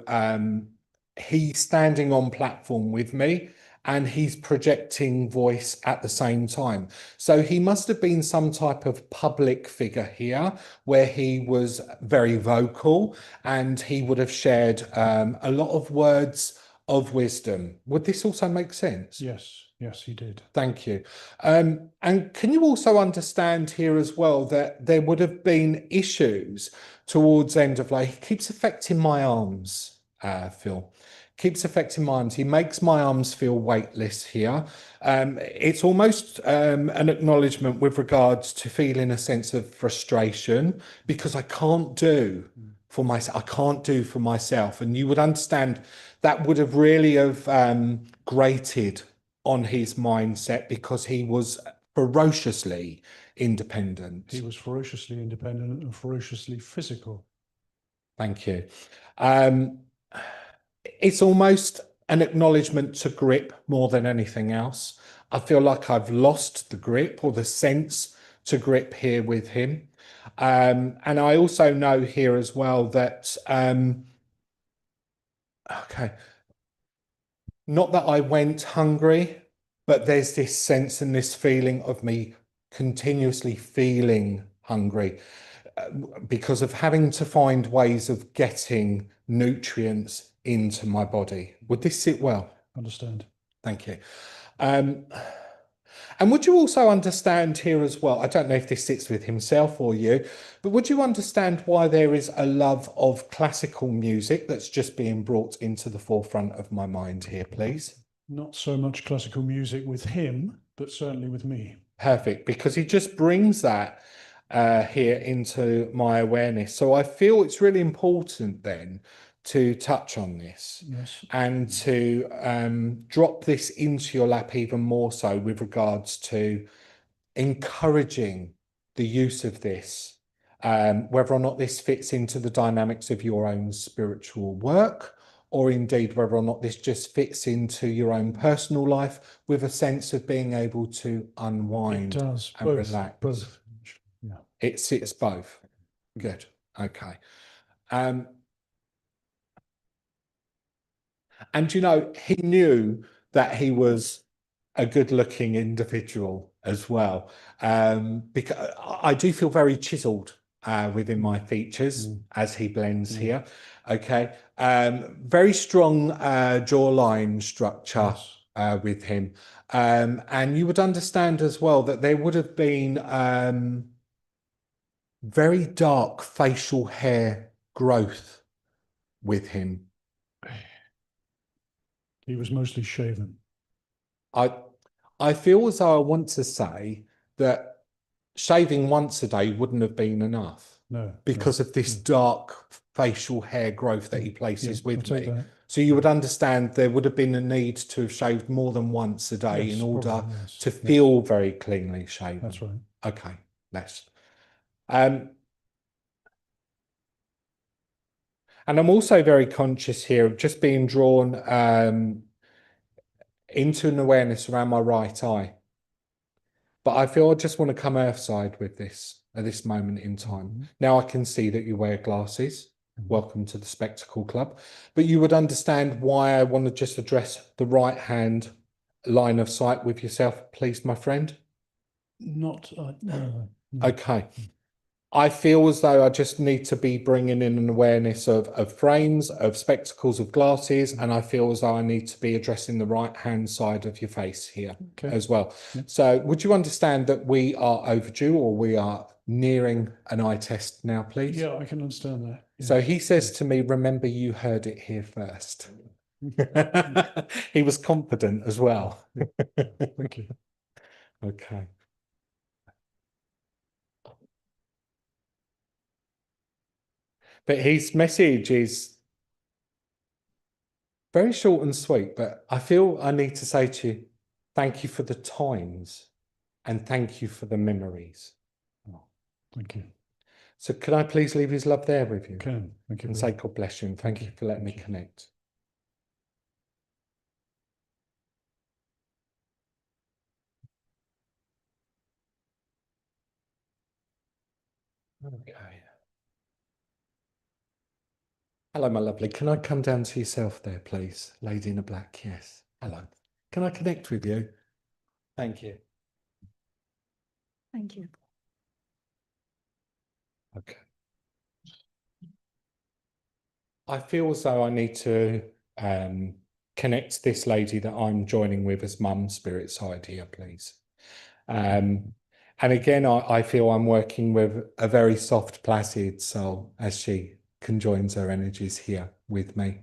[SPEAKER 2] he's standing on platform with me and he's projecting voice at the same time. So he must have been some type of public figure here where he was very vocal and he would have shared a lot of words of wisdom. Would this also make sense?
[SPEAKER 4] Yes, yes, he did.
[SPEAKER 2] Thank you. And can you also understand here as well that there would have been issues towards end of life? He keeps affecting my arms, Phil. Keeps affecting my arms. He makes my arms feel weightless here. It's almost an acknowledgement with regards to feeling a sense of frustration because I can't do for myself. I can't do for myself. And you would understand that would have really have grated on his mindset because he was ferociously independent.
[SPEAKER 4] He was ferociously independent and ferociously physical.
[SPEAKER 2] Thank you. It's almost an acknowledgement to grip more than anything else. I feel like I've lost the grip or the sense to grip here with him. And I also know here as well that, okay, not that I went hungry, but there's this sense and this feeling of me continuously feeling hungry because of having to find ways of getting nutrients into my body. Would this sit well?
[SPEAKER 4] Understand.
[SPEAKER 2] Thank you. And would you also understand here as well? I don't know if this sits with himself or you, but would you understand why there is a love of classical music that's just being brought into the forefront of my mind here, please?
[SPEAKER 4] Not so much classical music with him, but certainly with me.
[SPEAKER 2] Perfect, because he just brings that here into my awareness. So I feel it's really important then to touch on this
[SPEAKER 4] Yes.
[SPEAKER 2] and to drop this into your lap even more so with regards to encouraging the use of this, whether or not this fits into the dynamics of your own spiritual work, or indeed whether or not this just fits into your own personal life with a sense of being able to unwind
[SPEAKER 4] It does
[SPEAKER 2] and relax.
[SPEAKER 4] both. Yeah.
[SPEAKER 2] It sits both. Good. Okay. And you know, he knew that he was a good-looking individual as well, because I do feel very chiseled within my features as he blends here. Okay, very strong jawline structure with him, and you would understand as well that there would have been very dark facial hair growth with him.
[SPEAKER 4] He was mostly shaven.
[SPEAKER 2] I feel as though I want to say that shaving once a day wouldn't have been enough.
[SPEAKER 4] No.
[SPEAKER 2] Because of this dark facial hair growth that he places with me.
[SPEAKER 4] That.
[SPEAKER 2] So you would understand there would have been a need to have shaved more than once a day
[SPEAKER 4] Yes,
[SPEAKER 2] in order
[SPEAKER 4] probably, yes.
[SPEAKER 2] to feel very cleanly shaven.
[SPEAKER 4] That's right.
[SPEAKER 2] Okay, let's. And I'm also very conscious here of just being drawn into an awareness around my right eye. But I feel I just want to come earthside with this at this moment in time. Now I can see that you wear glasses. Welcome to the Spectacle Club. But you would understand why I want to just address the right hand line of sight with yourself, please, my friend.
[SPEAKER 4] Not. No.
[SPEAKER 2] Okay. I feel as though I just need to be bringing in an awareness of frames, of spectacles, of glasses, and I feel as though I need to be addressing the right-hand side of your face here as well. Yeah. So would you understand that we are overdue, or we are nearing an eye test now, please?
[SPEAKER 4] Yeah, I can understand that. Yes.
[SPEAKER 2] So he says to me, remember, you heard it here first. He was confident as well.
[SPEAKER 4] Thank you.
[SPEAKER 2] Okay. But his message is very short and sweet, but I feel I need to say to you, thank you for the times and thank you for the memories.
[SPEAKER 4] Oh, thank you.
[SPEAKER 2] So could I please leave his love there with you?
[SPEAKER 4] Can. Thank you.
[SPEAKER 2] And say God bless you and thank you for letting me connect. Okay. Hello, my lovely. Can I come down to yourself there, please? Lady in the black, yes. Hello. Can I connect with you? Thank you.
[SPEAKER 1] Thank you.
[SPEAKER 2] Okay. I feel as though I need to connect this lady that I'm joining with as mum spirit side here, please. And again, I feel I'm working with a very soft, placid soul as she conjoins her energies here with me.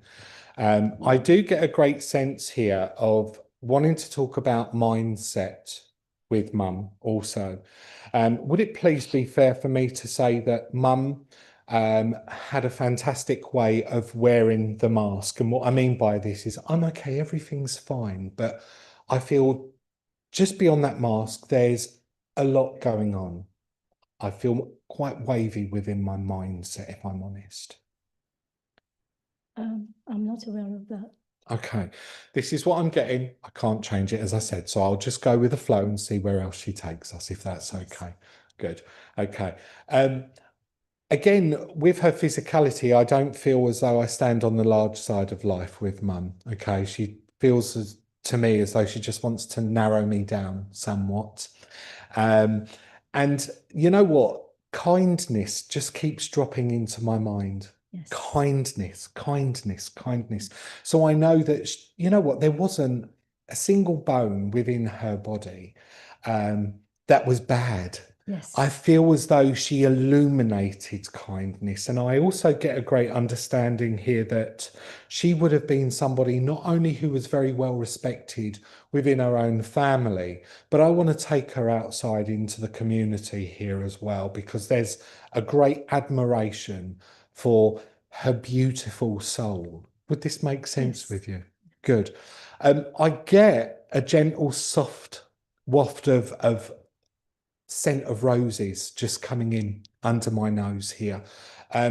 [SPEAKER 2] I do get a great sense here of wanting to talk about mindset with mum also. Would it please be fair for me to say that mum had a fantastic way of wearing the mask? And what I mean by this is I'm okay, everything's fine, but I feel just beyond that mask, there's a lot going on. I feel quite wavy within my mindset, if I'm honest.
[SPEAKER 5] I'm not aware of that.
[SPEAKER 2] Okay, this is what I'm getting. I can't change it, as I said, so I'll just go with the flow and see where else she takes us, if that's okay. Good. Okay. Again, with her physicality, I don't feel as though I stand on the large side of life with mum. Okay, she feels to me as though she just wants to narrow me down somewhat. And you know what? Kindness just keeps dropping into my mind. Yes. Kindness. So I know that, you know what, there wasn't a single bone within her body that was bad.
[SPEAKER 5] Yes.
[SPEAKER 2] I feel as though she illuminated kindness. And I also get a great understanding here that she would have been somebody not only who was very well respected within her own family, but I want to take her outside into the community here as well, because there's a great admiration for her beautiful soul. Would this make sense
[SPEAKER 5] Yes.
[SPEAKER 2] with you? Good. I get a gentle, soft waft of scent of roses just coming in under my nose here.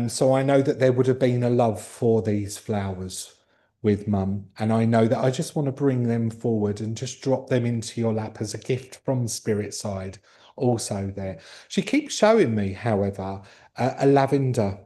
[SPEAKER 2] So I know that there would have been a love for these flowers with Mum, and I know that I just want to bring them forward and just drop them into your lap as a gift from Spirit side also there. She keeps showing me, however, a lavender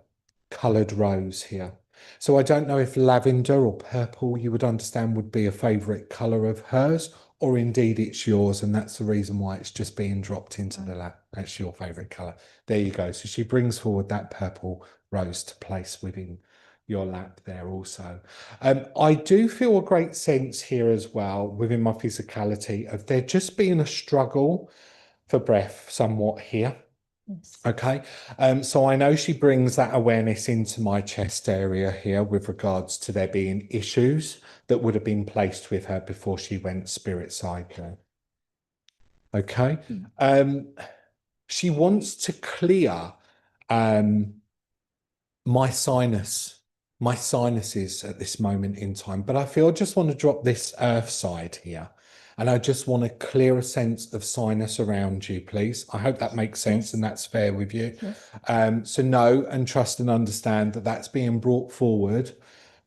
[SPEAKER 2] coloured rose here. So I don't know if lavender or purple, you would understand, would be a favourite colour of hers, or indeed it's yours, and that's the reason why it's just being dropped into the lap. That's your favourite colour. There you go. So she brings forward that purple rose to place within your lap there also. I do feel a great sense here as well within my physicality of there just being a struggle for breath somewhat here.
[SPEAKER 5] Yes.
[SPEAKER 2] Okay, so I know she brings that awareness into my chest area here with regards to there being issues that would have been placed with her before she went spirit side there. Okay, she wants to clear my sinuses at this moment in time, but I feel I just want to drop this earth side here. And I just want to clear a sense of sinus around you, please. I hope that makes sense.
[SPEAKER 5] Yes.
[SPEAKER 2] And that's fair with you.
[SPEAKER 5] Yes.
[SPEAKER 2] So know and trust and understand that that's being brought forward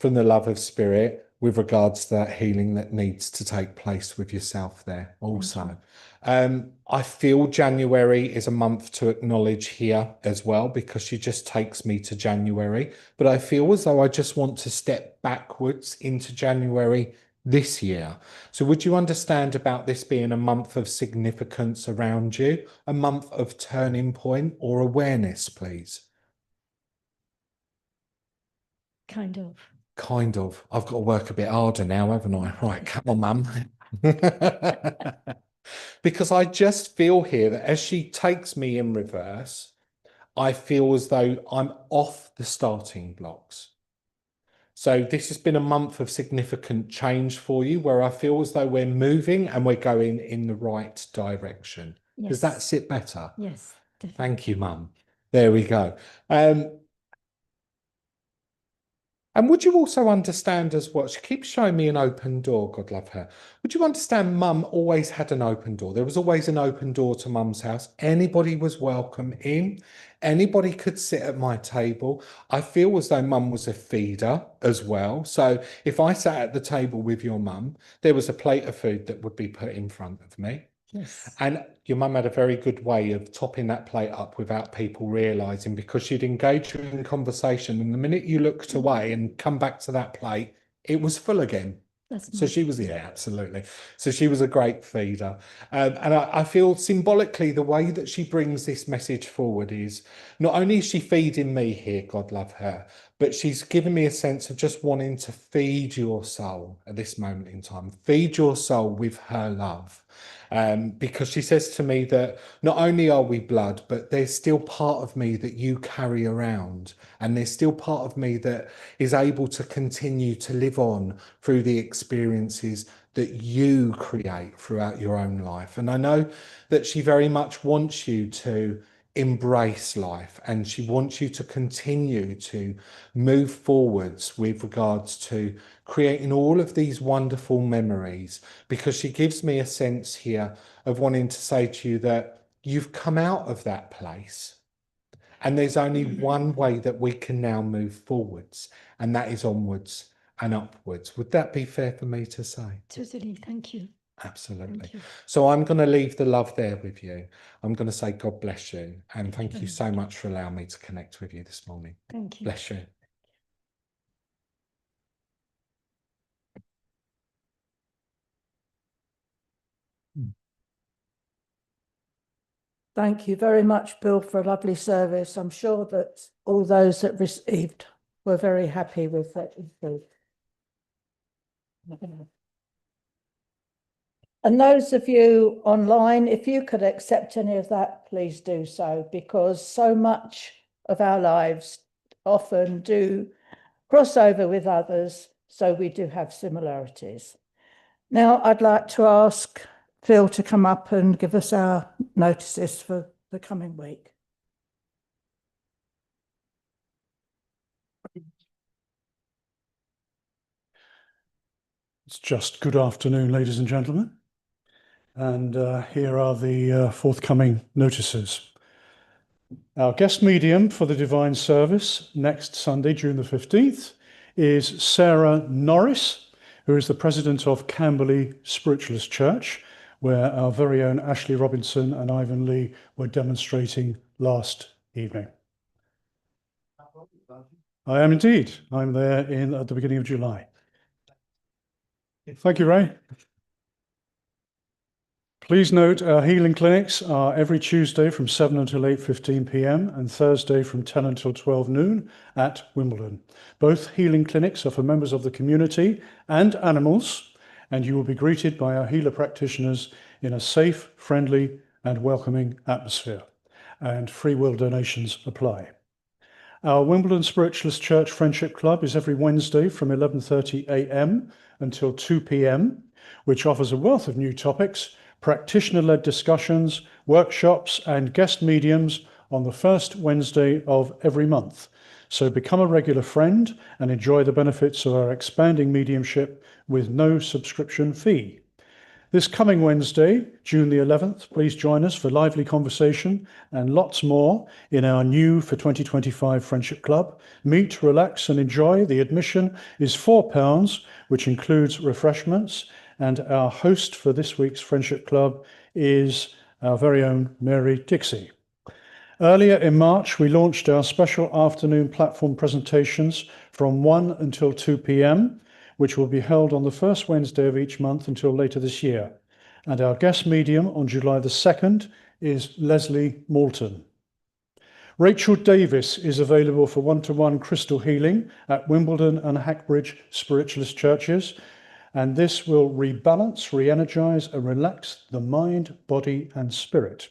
[SPEAKER 2] from the love of spirit with regards to that healing that needs to take place with yourself there also. I feel January is a month to acknowledge here as well, because she just takes me to January. But I feel as though I just want to step backwards into January this year. So would you understand about this being a month of significance around you, a month of turning point or awareness, please?
[SPEAKER 5] Kind of.
[SPEAKER 2] Kind of. I've got to work a bit harder now, haven't I? Right, come on, Mum. Because I just feel here that as she takes me in reverse, I feel as though I'm off the starting blocks. So this has been a month of significant change for you, where I feel as though we're moving and we're going in the right direction.
[SPEAKER 5] Yes.
[SPEAKER 2] Does that sit better?
[SPEAKER 5] Yes. Definitely.
[SPEAKER 2] Thank you, Mum. There we go. And would you also understand as well, she keeps showing me an open door, God love her. Would you understand Mum always had an open door? There was always an open door to Mum's house. Anybody was welcome in. Anybody could sit at my table. I feel as though Mum was a feeder as well. So if I sat at the table with your Mum, there was a plate of food that would be put in front of me.
[SPEAKER 5] Yes.
[SPEAKER 2] And your mum had a very good way of topping that plate up without people realising, because she'd engage you in conversation, and the minute you looked away and come back to that plate, it was full again.
[SPEAKER 5] That's
[SPEAKER 2] So
[SPEAKER 5] nice.
[SPEAKER 2] she was, yeah, absolutely. So she was a great feeder. And I feel symbolically the way that she brings this message forward is not only is she feeding me here, God love her, but she's given me a sense of just wanting to feed your soul at this moment in time, feed your soul with her love. Because she says to me that not only are we blood, but there's still part of me that you carry around, and there's still part of me that is able to continue to live on through the experiences that you create throughout your own life. And I know that she very much wants you to embrace life, and she wants you to continue to move forwards with regards to creating all of these wonderful memories, because she gives me a sense here of wanting to say to you that you've come out of that place, and there's only one way that we can now move forwards, and that is onwards and upwards. Would that be fair for me to say?
[SPEAKER 5] Totally. Thank you.
[SPEAKER 2] Absolutely.
[SPEAKER 5] Thank you.
[SPEAKER 2] So I'm going to leave the love there with you. I'm going to say God bless you, and thank you
[SPEAKER 5] very
[SPEAKER 2] so much for allowing me to connect with you this morning.
[SPEAKER 5] Thank you.
[SPEAKER 2] Bless you.
[SPEAKER 1] Thank you very much, Bill, for a lovely service. I'm sure that all those that received were very happy with that. And those of you online, if you could accept any of that, please do so, because so much of our lives often do cross over with others, so we do have similarities. Now, I'd like to ask Phil to come up and give us our notices for the coming week.
[SPEAKER 4] It's just good afternoon, ladies and gentlemen. And here are the forthcoming notices. Our guest medium for the Divine Service next Sunday, June the 15th, is Sarah Norris, who is the president of Camberley Spiritualist Church, where our very own Ashley Robinson and Ivan Lee were demonstrating last evening. I am indeed. I'm there at the beginning of July. Thank you, Ray. Please note our healing clinics are every Tuesday from 7 until 8:15 p.m. and Thursday from 10 until 12 noon at Wimbledon. Both healing clinics are for members of the community and animals, and you will be greeted by our healer practitioners in a safe, friendly and welcoming atmosphere. And free will donations apply. Our Wimbledon Spiritualist Church Friendship Club is every Wednesday from 11:30 a.m. until 2 p.m, which offers a wealth of new topics, practitioner-led discussions, workshops and guest mediums on the first Wednesday of every month. So become a regular friend and enjoy the benefits of our expanding mediumship with no subscription fee. This coming Wednesday, June the 11th, please join us for lively conversation and lots more in our new for 2025 Friendship Club. Meet, relax and enjoy. The admission is £4, which includes refreshments. And our host for this week's Friendship Club is our very own Mary Dixie. Earlier in March, we launched our special afternoon platform presentations from 1 until 2 p.m, which will be held on the first Wednesday of each month until later this year. And our guest medium on July the 2nd is Leslie Moulton. Rachel Davis is available for one-to-one crystal healing at Wimbledon and Hackbridge Spiritualist Churches. And this will rebalance, re-energize and relax the mind, body and spirit.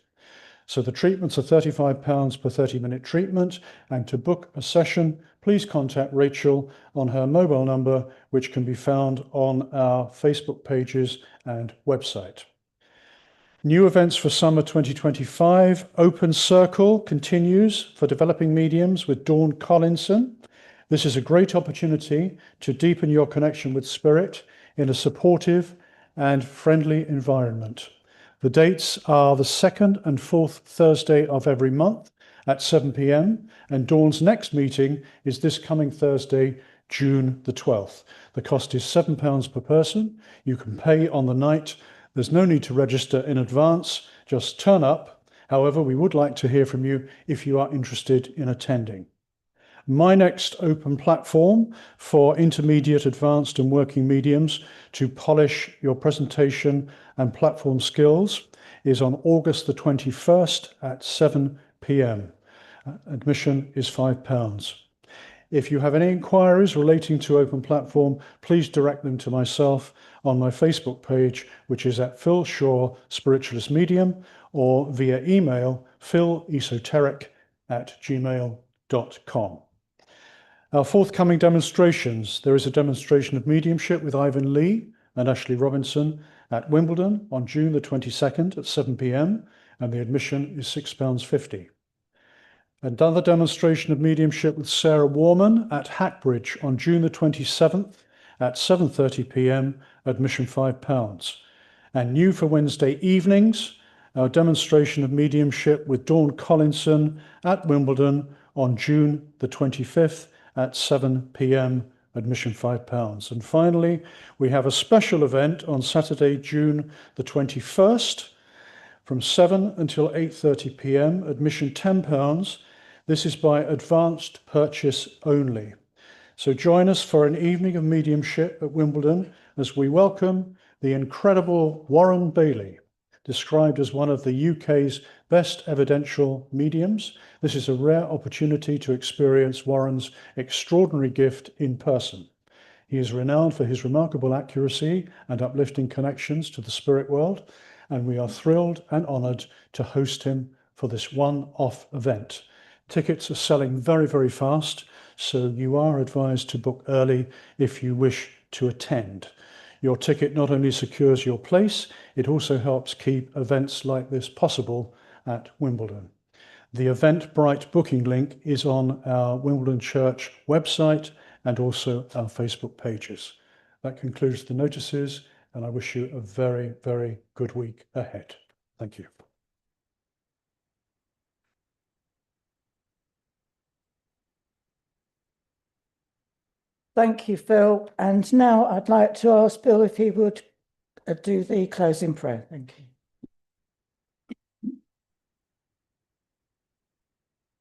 [SPEAKER 4] So the treatments are £35 per 30-minute treatment, and to book a session, please contact Rachel on her mobile number, which can be found on our Facebook pages and website. New events for summer 2025. Open Circle continues for developing mediums with Dawn Collinson. This is a great opportunity to deepen your connection with spirit in a supportive and friendly environment. The dates are the 2nd and 4th Thursday of every month at 7 p.m. and Dawn's next meeting is this coming Thursday, June the 12th. The cost is £7 per person. You can pay on the night. There's no need to register in advance. Just turn up. However, we would like to hear from you if you are interested in attending. My next open platform for intermediate, advanced and working mediums to polish your presentation and platform skills is on August the 21st at 7 p.m. Admission is £5. If you have any inquiries relating to open platform, please direct them to myself on my Facebook page, which is at Phil Shaw Spiritualist Medium, or via email philesoteric@gmail.com. Our forthcoming demonstrations. There is a demonstration of mediumship with Ivan Lee and Ashley Robinson at Wimbledon on June the 22nd at 7 p.m. and the admission is £6.50. Another demonstration of mediumship with Sarah Warman at Hackbridge on June the 27th at 7:30 p.m, admission £5. And new for Wednesday evenings, our demonstration of mediumship with Dawn Collinson at Wimbledon on June the 25th at 7 p.m, admission £5. And finally, we have a special event on Saturday, June the 21st from 7 until 8:30 p.m, admission £10. This is by advanced purchase only. So join us for an evening of mediumship at Wimbledon as we welcome the incredible Warren Bailey, described as one of the UK's best evidential mediums. This is a rare opportunity to experience Warren's extraordinary gift in person. He is renowned for his remarkable accuracy and uplifting connections to the spirit world, and we are thrilled and honoured to host him for this one-off event. Tickets are selling very, very fast, so you are advised to book early if you wish to attend. Your ticket not only secures your place, it also helps keep events like this possible at Wimbledon. The Eventbrite booking link is on our Wimbledon Church website and also our Facebook pages. That concludes the notices, and I wish you a very, very good week ahead. Thank you.
[SPEAKER 1] Thank you, Phil. And now I'd like to ask Bill if he would do the closing prayer. Thank you.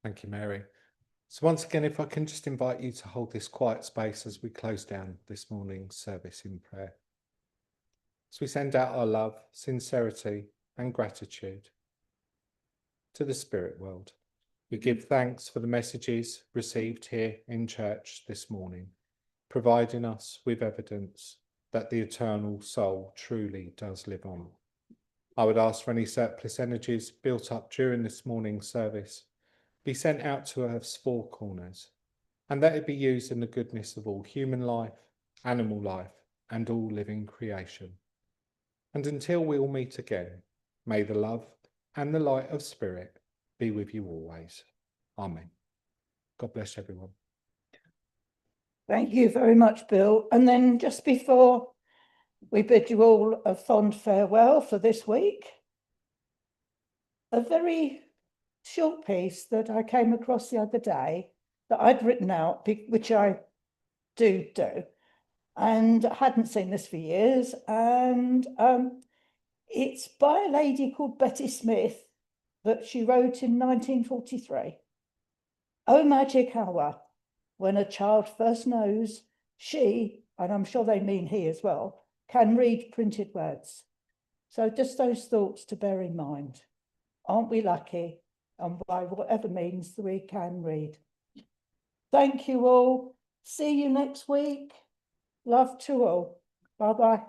[SPEAKER 2] Thank you, Mary. So once again, if I can just invite you to hold this quiet space as we close down this morning's service in prayer. As we send out our love, sincerity and gratitude to the spirit world, we give thanks for the messages received here in church this morning, providing us with evidence that the eternal soul truly does live on. I would ask for any surplus energies built up during this morning's service be sent out to Earth's four corners, and that it be used in the goodness of all human life, animal life, and all living creation. And until we all meet again, may the love and the light of spirit be with you always. Amen. God bless everyone.
[SPEAKER 1] Thank you very much, Bill. And then just before we bid you all a fond farewell for this week, a very short piece that I came across the other day that I'd written out, which I do, and I hadn't seen this for years. And it's by a lady called Betty Smith that she wrote in 1943. Oh, magic hour, when a child first knows she, and I'm sure they mean he as well, can read printed words. So just those thoughts to bear in mind. Aren't we lucky? And by whatever means we can read. Thank you all. See you next week. Love to all. Bye-bye.